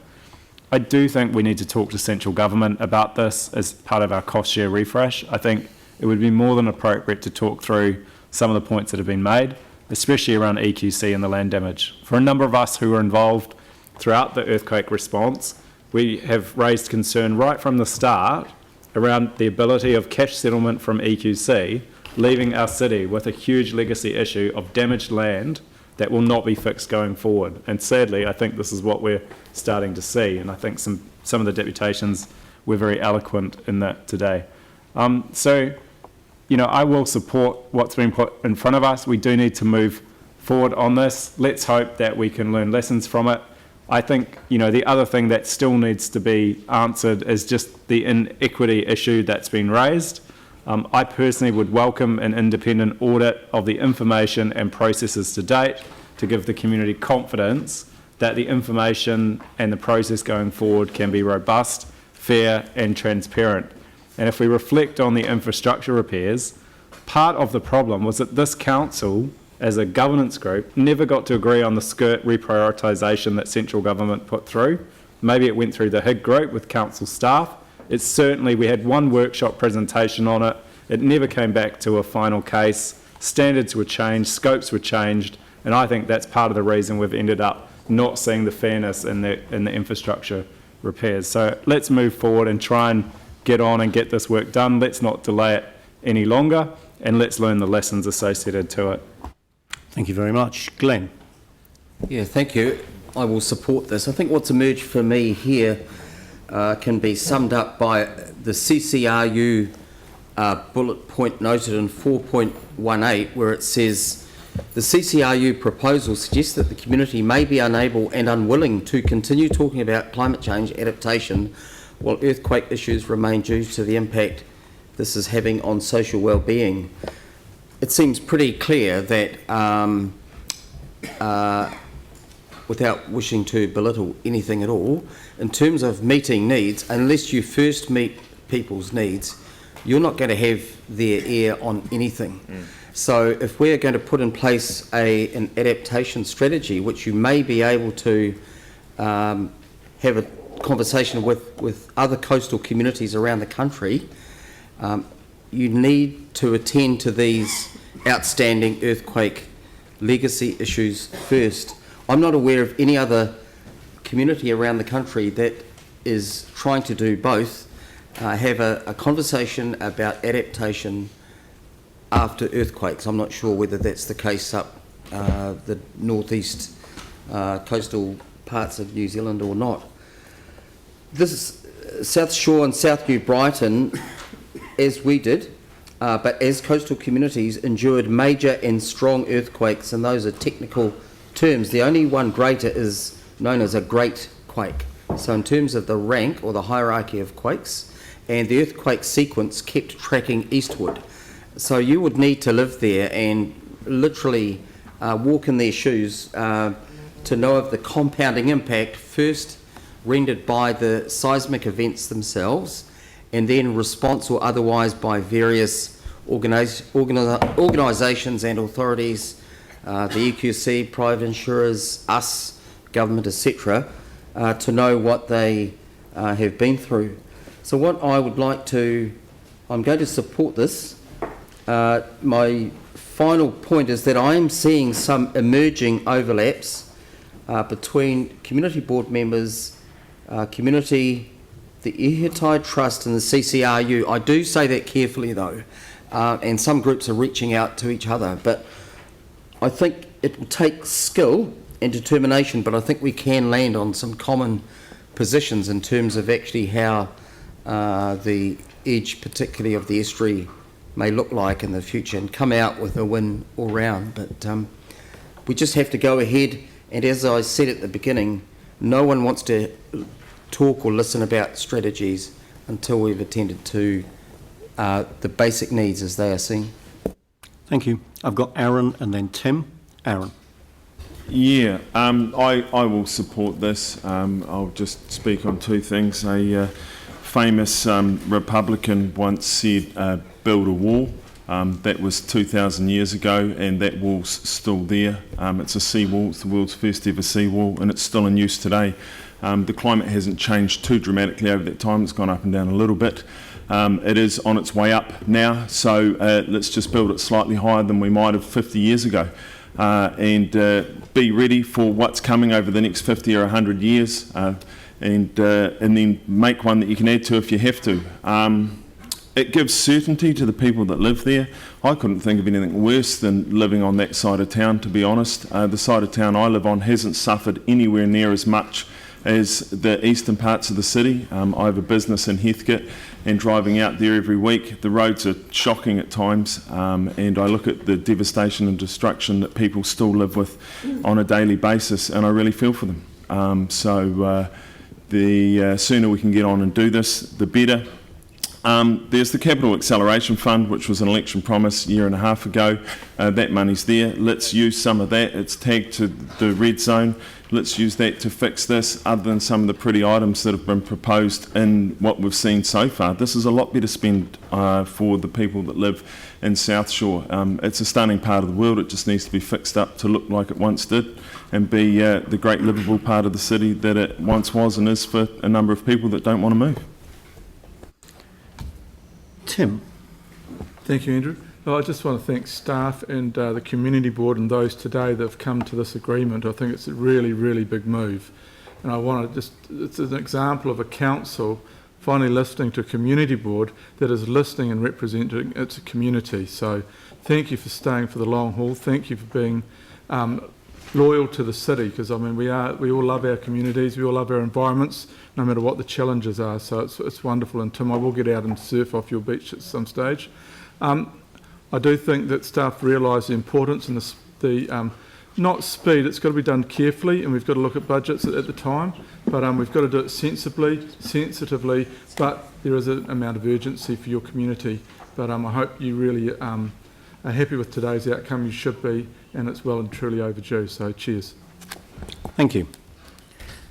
I do think we need to talk to central government about this as part of our cost share refresh. I think it would be more than appropriate to talk through some of the points that have been made, especially around EQC and the land damage. For a number of us who were involved throughout the earthquake response, we have raised concern right from the start around the ability of cash settlement from EQC leaving our city with a huge legacy issue of damaged land that will not be fixed going forward. And sadly, I think this is what we're starting to see, and I think some of the deputations were very eloquent in that today. I will support what's been put in front of us. We do need to move forward on this. Let's hope that we can learn lessons from it. I think, the other thing that still needs to be answered is just the inequity issue that's been raised. I personally would welcome an independent audit of the information and processes to date to give the community confidence that the information and the process going forward can be robust, fair and transparent. And if we reflect on the infrastructure repairs, part of the problem was that this council, as a governance group, never got to agree on the skirt reprioritisation that central government put through. Maybe it went through the HIG group with council staff. It's certainly, we had one workshop presentation on it. It never came back to a final case. Standards were changed, scopes were changed, and I think that's part of the reason we've ended up not seeing the fairness in the infrastructure repairs. So let's move forward and try and get on and get this work done. Let's not delay it any longer, and let's learn the lessons associated to it. Thank you very much. Glenn. Yeah, thank you. I will support this. I think what's emerged for me here can be summed up by the CCRU bullet point noted in 4.18, where it says, the CCRU proposal suggests that the community may be unable and unwilling to continue talking about climate change adaptation while earthquake issues remain due to the impact this is having on social well-being. It seems pretty clear that, without wishing to belittle anything at all, in terms of meeting needs, unless you first meet people's needs, you're not going to have their ear on anything. So if we're going to put in place an adaptation strategy, which you may be able to have a conversation with other coastal communities around the country, you need to attend to these outstanding earthquake legacy issues first. I'm not aware of any other community around the country that is trying to do both, have a conversation about adaptation after earthquakes. I'm not sure whether that's the case up the northeast coastal parts of New Zealand or not. This is Southshore and South New Brighton, as we did, but as coastal communities, endured major and strong earthquakes, and those are technical terms. The only one greater is known as a great quake. So in terms of the rank or the hierarchy of quakes, and the earthquake sequence kept tracking eastward. So you would need to live there and literally walk in their shoes to know of the compounding impact, first rendered by the seismic events themselves, and then response or otherwise by various organisations and authorities, the EQC, private insurers, us, government, etc., to know what they have been through. So what I would like to, I'm going to support this. My final point is that I am seeing some emerging overlaps between community board members, community, the Ihitai Trust and the CCRU. I do say that carefully though, and some groups are reaching out to each other, but I think it will take skill and determination, but I think we can land on some common positions in terms of actually how the edge, particularly of the estuary, may look like in the future and come out with a win all round. But we just have to go ahead, and as I said at the beginning, no one wants to talk or listen about strategies until we've attended to the basic needs as they are seen. Thank you. I've got Aaron and then Tim. Aaron. Yeah, I will support this. I'll just speak on two things. A famous Republican once said, build a wall. That was 2,000 years ago, and that wall's still there. It's a seawall. It's the world's first ever seawall, and it's still in use today. The climate hasn't changed too dramatically over that time. It's gone up and down a little bit. It is on its way up now, so let's just build it slightly higher than we might have 50 years ago. And be ready for what's coming over the next 50 or 100 years, and then make one that you can add to if you have to. It gives certainty to the people that live there. I couldn't think of anything worse than living on that side of town, to be honest. The side of town I live on hasn't suffered anywhere near as much as the eastern parts of the city. I have a business in Heathcote, and driving out there every week, the roads are shocking at times, and I look at the devastation and destruction that people still live with on a daily basis, and I really feel for them. So the sooner we can get on and do this, the better. There's the Capital Acceleration Fund, which was an election promise a year and a half ago. That money's there. Let's use some of that. It's tagged to the red zone. Let's use that to fix this, other than some of the pretty items that have been proposed in what we've seen so far. This is a lot better spend for the people that live in Southshore. It's a stunning part of the world. It just needs to be fixed up to look like it once did and be the great livable part of the city that it once was and is for a number of people that don't want to move. Tim. Thank you, Andrew. Well, I just want to thank staff and the community board and those today that have come to this agreement. I think it's a really, really big move. And I want to it's an example of a council finally listening to a community board that is listening and representing its community. So thank you for staying for the long haul. Thank you for being loyal to the city, because I mean we all love our communities, we all love our environments, no matter what the challenges are. So it's wonderful. And Tim, I will get out and surf off your beach at some stage. I do think that staff realise the importance and the not speed. It's got to be done carefully, and we've got to look at budgets at the time. But we've got to do it sensibly, sensitively. But there is an amount of urgency for your community. But I hope you really are happy with today's outcome. You should be, and it's well and truly overdue. So cheers. Thank you.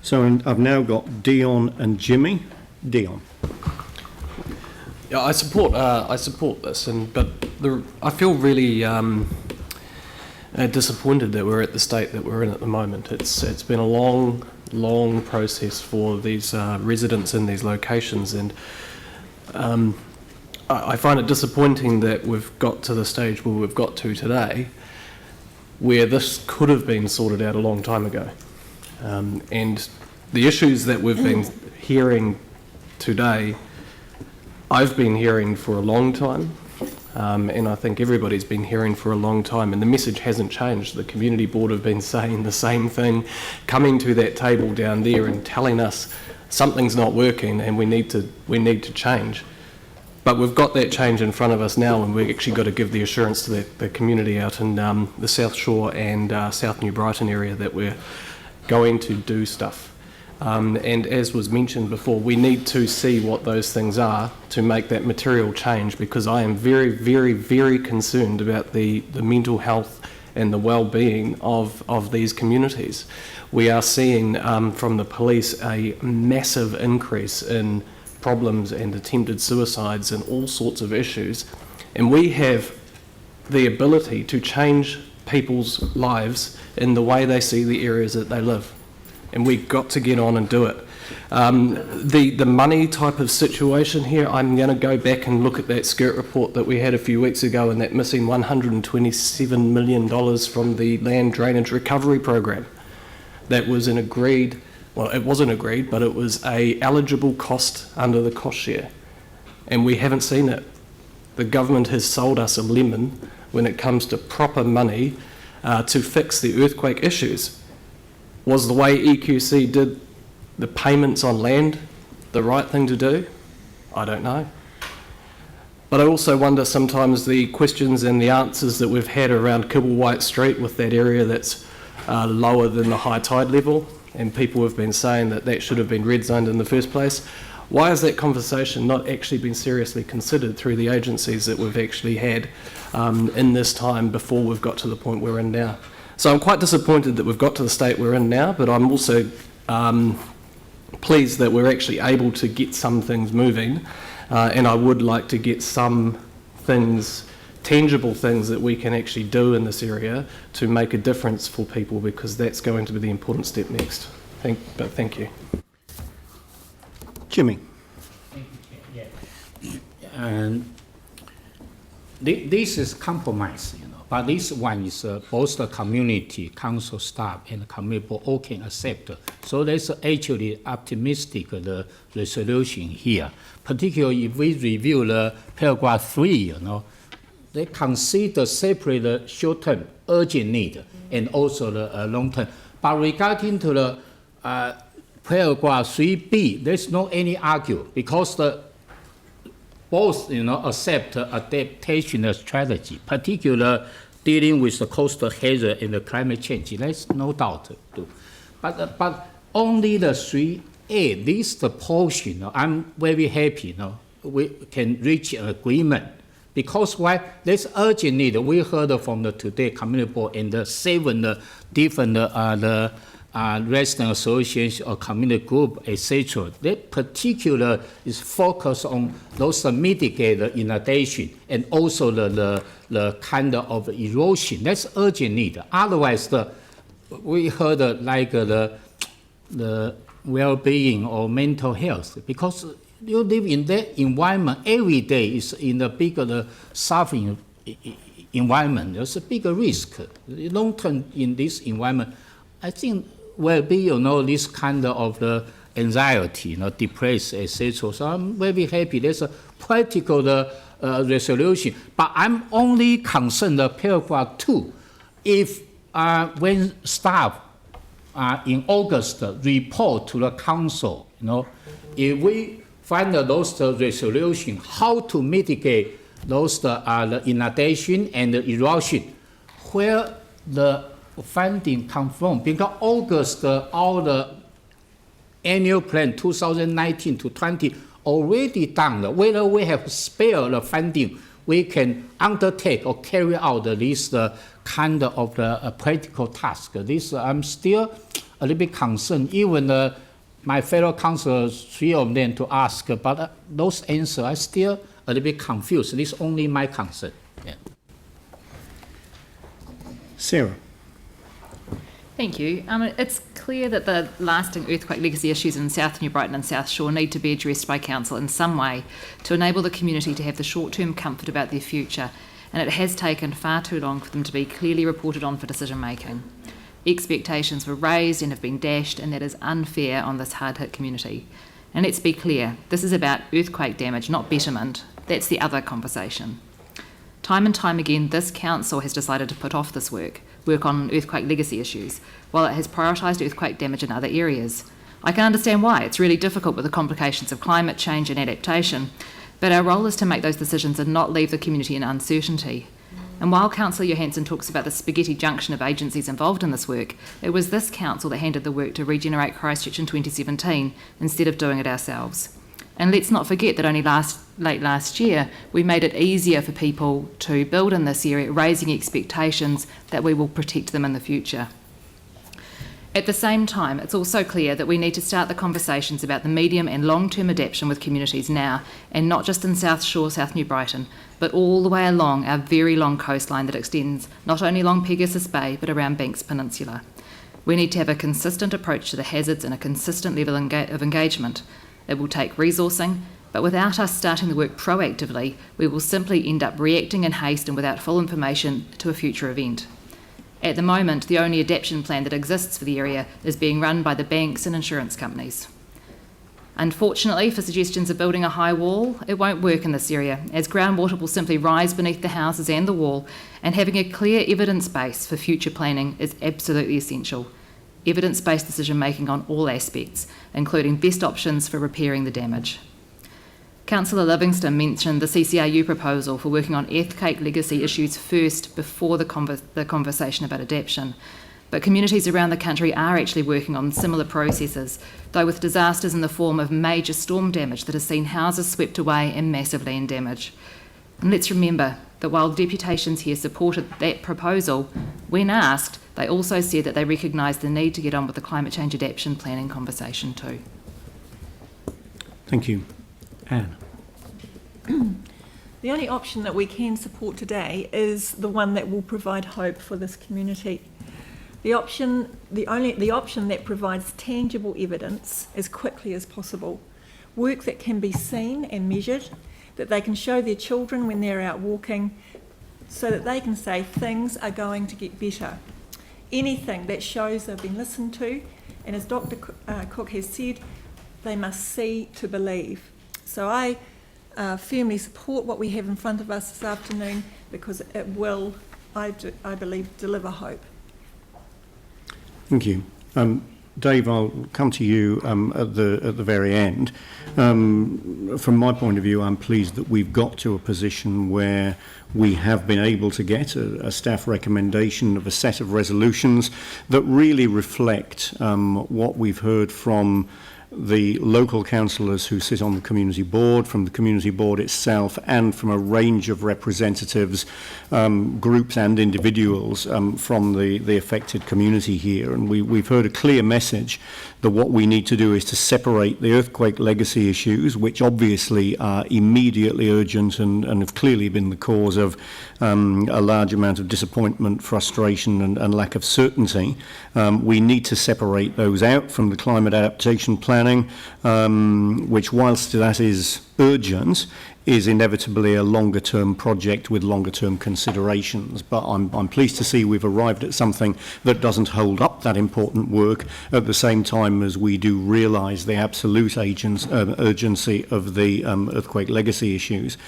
So I've now got Dion and Jimmy. Dion. Yeah, I support this, but I feel really disappointed that we're at the state that we're in at the moment. It's been a long process for these residents in these locations, and I find it disappointing that we've got to the stage where we've got to today, where this could have been sorted out a long time ago. And the issues that we've been hearing today, I've been hearing for a long time, and I think everybody's been hearing for a long time, and the message hasn't changed. The community board have been saying the same thing, coming to that table down there and telling us something's not working and we need to change. But we've got that change in front of us now, and we've actually got to give the assurance to the community out in the Southshore and South New Brighton area that we're going to do stuff. And as was mentioned before, we need to see what those things are to make that material change, because I am very, very, very concerned about the mental health and the well-being of these communities. We are seeing from the police a massive increase in problems and attempted suicides and all sorts of issues, and we have the ability to change people's lives in the way they see the areas that they live. And we've got to get on and do it. The money type of situation here, I'm going to go back and look at that skirt report that we had a few weeks ago and that missing $127 million from the land drainage recovery program. That was an agreed, well, it wasn't agreed, but it was a eligible cost under the cost share. And we haven't seen it. The government has sold us a lemon when it comes to proper money to fix the earthquake issues. Was the way EQC did the payments on land the right thing to do? I don't know. But I also wonder sometimes the questions and the answers that we've had around Kibblewhite Street with that area that's lower than the high tide level, and people have been saying that that should have been red zoned in the first place. Why has that conversation not actually been seriously considered through the agencies that we've actually had in this time before we've got to the point we're in now? So I'm quite disappointed that we've got to the state we're in now, but I'm also pleased that we're actually able to get some things moving, and I would like to get some things, tangible things that we can actually do in this area to make a difference for people, because that's going to be the important step next. Thank you. Jimmy. And this is compromise, you know. But this one is both the community, council staff, and the community board all can accept. So that's actually optimistic, the resolution here. Particularly if we review the paragraph 3, you know, they consider separate short-term urgent need and also the long-term. But regarding to the paragraph 3b, there's no any argue, because both, you know, accept adaptation strategy, particularly dealing with the coastal hazard and the climate change. There's no doubt. But only the 3A, this the portion, you know, I'm very happy, you know, we can reach an agreement. Because why? There's urgent need. We heard from the today community board and the 7 different resident associations or community group, etc. That particular is focused on those mitigate the inundation and also the kind of erosion. That's urgent need. Otherwise, we heard like the well-being or mental health, because you live in that environment every day is in a bigger suffering environment. There's a bigger risk. Long term in this environment, I think will be, you know, this kind of the anxiety, you know, depressed, etc. So I'm very happy. There's a practical resolution. But I'm only concerned the paragraph 2. If when staff in August report to the council, you know, if we find those resolution, how to mitigate those the inundation and the erosion, where the funding come from? Because August, all the annual plan 2019 to 20 already done. Whether we have spare the funding, we can undertake or carry out this kind of the practical task. This I'm still a little bit concerned. Even my fellow councillors, 3 of them to ask, but those answers are still a little bit confused. This is only my concern. Yeah. Sarah. Thank you. It's clear that the lasting earthquake legacy issues in South New Brighton and Southshore need to be addressed by Council in some way to enable the community to have the short-term comfort about their future, and it has taken far too long for them to be clearly reported on for decision-making. Expectations were raised and have been dashed, and that is unfair on this hard-hit community. And let's be clear, this is about earthquake damage, not betterment. That's the other conversation. Time and time again, this council has decided to put off this work on earthquake legacy issues, while it has prioritised earthquake damage in other areas. I can understand why. It's really difficult with the complications of climate change and adaptation, but our role is to make those decisions and not leave the community in uncertainty. And while Councillor Johansson talks about the spaghetti junction of agencies involved in this work, it was this council that handed the work to Regenerate Christchurch in 2017 instead of doing it ourselves. And let's not forget that only late last year we made it easier for people to build in this area, raising expectations that we will protect them in the future. At the same time, it's also clear that we need to start the conversations about the medium and long-term adaptation with communities now, and not just in South Shore, South New Brighton, but all the way along our very long coastline that extends not only along Pegasus Bay but around Banks Peninsula. We need to have a consistent approach to the hazards and a consistent level of engagement. It will take resourcing, but without us starting the work proactively, we will simply end up reacting in haste and without full information to a future event. At the moment, the only adaptation plan that exists for the area is being run by the banks and insurance companies. Unfortunately, for suggestions of building a high wall, it won't work in this area, as groundwater will simply rise beneath the houses and the wall, and having a clear evidence base for future planning is absolutely essential. Evidence-based decision-making on all aspects, including best options for repairing the damage. Councillor Livingston mentioned the CCRU proposal for working on earthquake legacy issues first before the conversation about adaptation. But communities around the country are actually working on similar processes, though with disasters in the form of major storm damage that has seen houses swept away and massively in damage. And let's remember that while deputations here supported that proposal, when asked, they also said that they recognised the need to get on with the climate change adaptation planning conversation too. Thank you. Anne. The only option that we can support today is the one that will provide hope for this community. The option that provides tangible evidence as quickly as possible, work that can be seen and measured, that they can show their children when they're out walking, so that they can say things are going to get better. Anything that shows they've been listened to, and as Dr. Cook has said, they must see to believe. So I firmly support what we have in front of us this afternoon, because it will, I believe, deliver hope. Thank you. Dave, I'll come to you at the very end. From my point of view, I'm pleased that we've got to a position where we have been able to get a staff recommendation of a set of resolutions that really reflect what we've heard from the local councillors who sit on the community board, from the community board itself, and from a range of representatives, groups and individuals from the affected community here. And we've heard a clear message that what we need to do is to separate the earthquake legacy issues, which obviously are immediately urgent and have clearly been the cause of a large amount of disappointment, frustration and lack of certainty. We need to separate those out from the climate adaptation planning, which, whilst that is urgent, is inevitably a longer term project with longer term considerations. But I'm pleased to see we've arrived at something that doesn't hold up that important work at the same time as we do realise the absolute urgency of the earthquake legacy issues.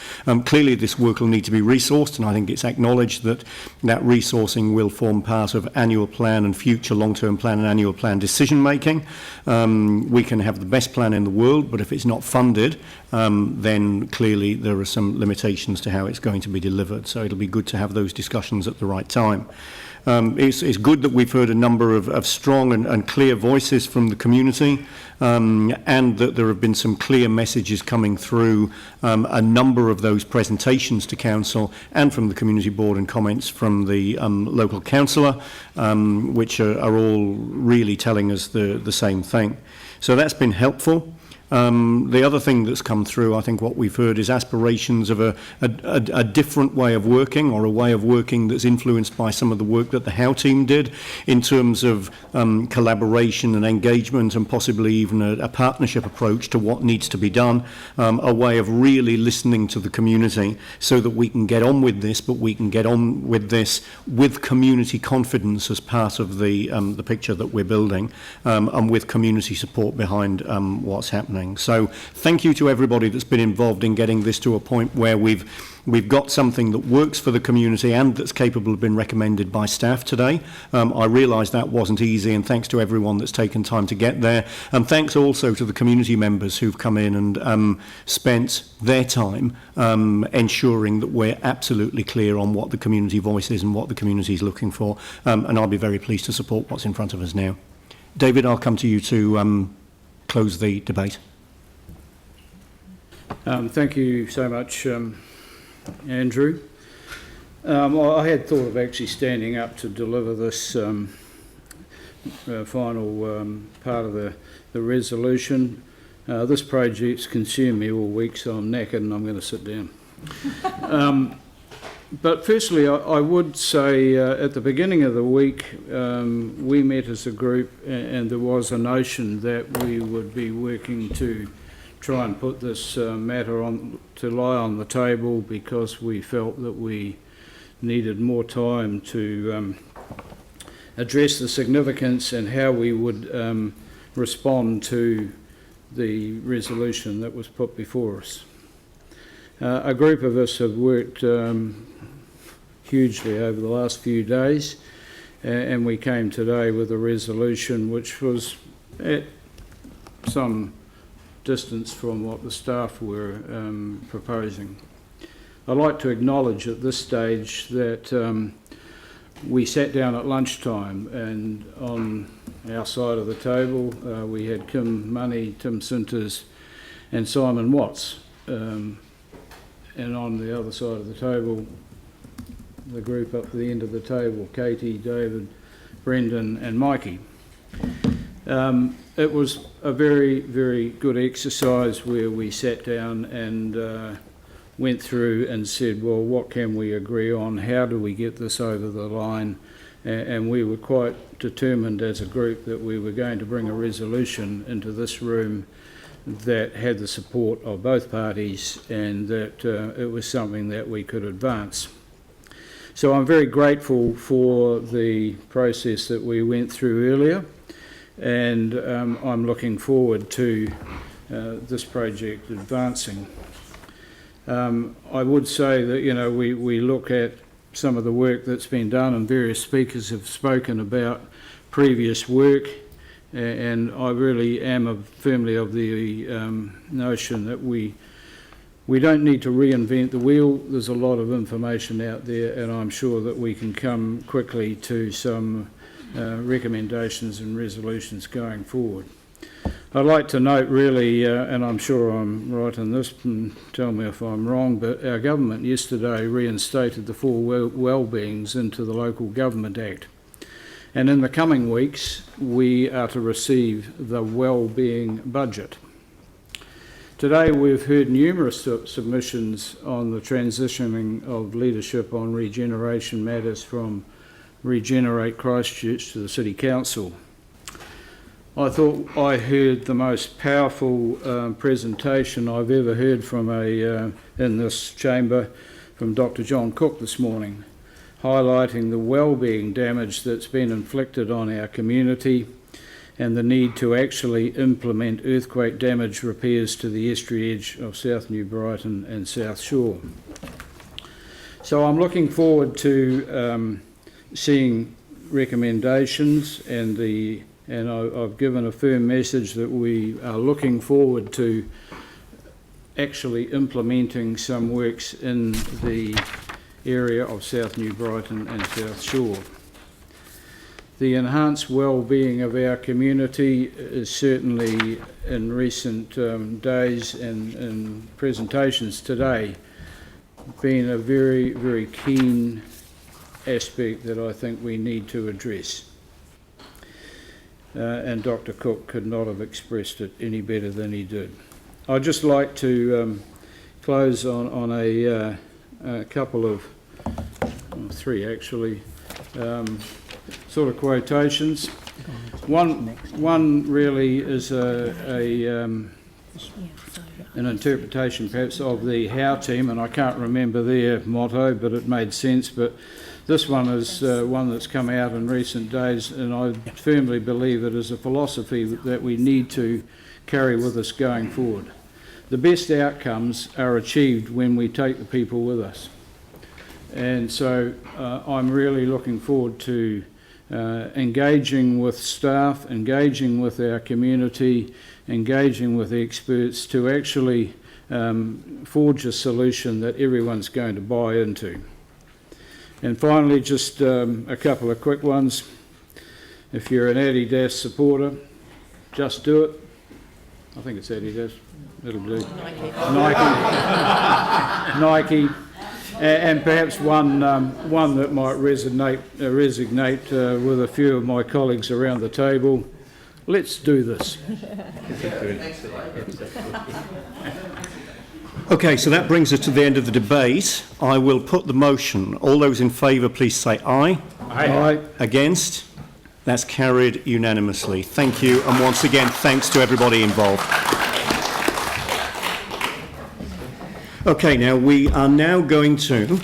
Clearly this work will need to be resourced, and I think it's acknowledged that that resourcing will form part of annual plan and future long-term plan and annual plan decision making. We can have the best plan in the world, but if it's not funded, then clearly there are some limitations to how it's going to be delivered. So it'll be good to have those discussions at the right time. It's good that we've heard a number of strong and clear voices from the community, and that there have been some clear messages coming through a number of those presentations to council and from the community board, and comments from the local councillor, which are all really telling us the same thing. So that's been helpful. The other thing that's come through, I think what we've heard is aspirations of a different way of working, or a way of working that's influenced by some of the work that the How team did in terms of collaboration and engagement, and possibly even a partnership approach to what needs to be done, a way of really listening to the community so that we can get on with this, but we can get on with this with community confidence as part of the picture that we're building, and with community support behind what's happening. So thank you to everybody that's been involved in getting this to a point where we've got something that works for the community and that's capable of being recommended by staff today. I realise that wasn't easy, and thanks to everyone that's taken time to get there, and thanks also to the community members who've come in and spent their time ensuring that we're absolutely clear on what the community voice is and what the community is looking for, and I'll be very pleased to support what's in front of us now. David, I'll come to you to close the debate. Thank you so much, Andrew. I had thought of actually standing up to deliver this final part of the resolution. This project's consumed me all week, so I'm knackered and I'm going to sit down. But firstly, I would say at the beginning of the week, we met as a group, and there was a notion that we would be working to try and put this matter to lie on the table, because we felt that we needed more time to address the significance and how we would respond to the resolution that was put before us. A group of us have worked hugely over the last few days, and we came today with a resolution which was at some distance from what the staff were proposing. I'd like to acknowledge at this stage that we sat down at lunchtime, and on our side of the table we had Kim Money, Tim Sinters and Simon Watts, and on the other side of the table, the group up the end of the table, Katie, David, Brendan and Mikey. It was a very, very good exercise where we sat down and went through and said, well, what can we agree on? How do we get this over the line? And we were quite determined as a group that we were going to bring a resolution into this room that had the support of both parties, and that it was something that we could advance. So I'm very grateful for the process that we went through earlier, and I'm looking forward to this project advancing. I would say that, you know, we look at some of the work that's been done, and various speakers have spoken about previous work, and I really am firmly of the notion that we don't need to reinvent the wheel. There's a lot of information out there, and I'm sure that we can come quickly to some recommendations and resolutions going forward. I'd like to note really, and I'm sure I'm right in this, and tell me if I'm wrong, but our government yesterday reinstated the 4 well-beings into the Local Government Act. And in the coming weeks, we are to receive the well-being budget. Today we've heard numerous submissions on the transitioning of leadership on regeneration matters from Regenerate Christchurch to the City Council. I thought I heard the most powerful presentation I've ever heard from in this chamber from Dr. John Cook this morning, highlighting the well-being damage that's been inflicted on our community and the need to actually implement earthquake damage repairs to the estuary edge of South New Brighton and Southshore. So I'm looking forward to seeing recommendations, and I've given a firm message that we are looking forward to actually implementing some works in the area of South New Brighton and Southshore. The enhanced well-being of our community is certainly, in recent days and presentations today, been a very, very keen aspect that I think we need to address. and Dr. Cook could not have expressed it any better than he did. I'd just like to close on a couple of, three actually, sort of quotations. One really is an interpretation perhaps of the How team, and I can't remember their motto, but it made sense. But this one is one that's come out in recent days, and I firmly believe it is a philosophy that we need to carry with us going forward. The best outcomes are achieved when we take the people with us. And so I'm really looking forward to engaging with staff, engaging with our community, engaging with experts to actually forge a solution that everyone's going to buy into. And finally, just a couple of quick ones. If you're an Adidas supporter, just do it. I think it's Adidas. It'll do. Nike. And perhaps one that might resonate with a few of my colleagues around the table. Let's do this. Okay, so that brings us to the end of the debate. I will put the motion. All those in favour, please say aye. Aye. Against? That's carried unanimously. Thank you, and once again, thanks to everybody involved. Okay, now we are now going to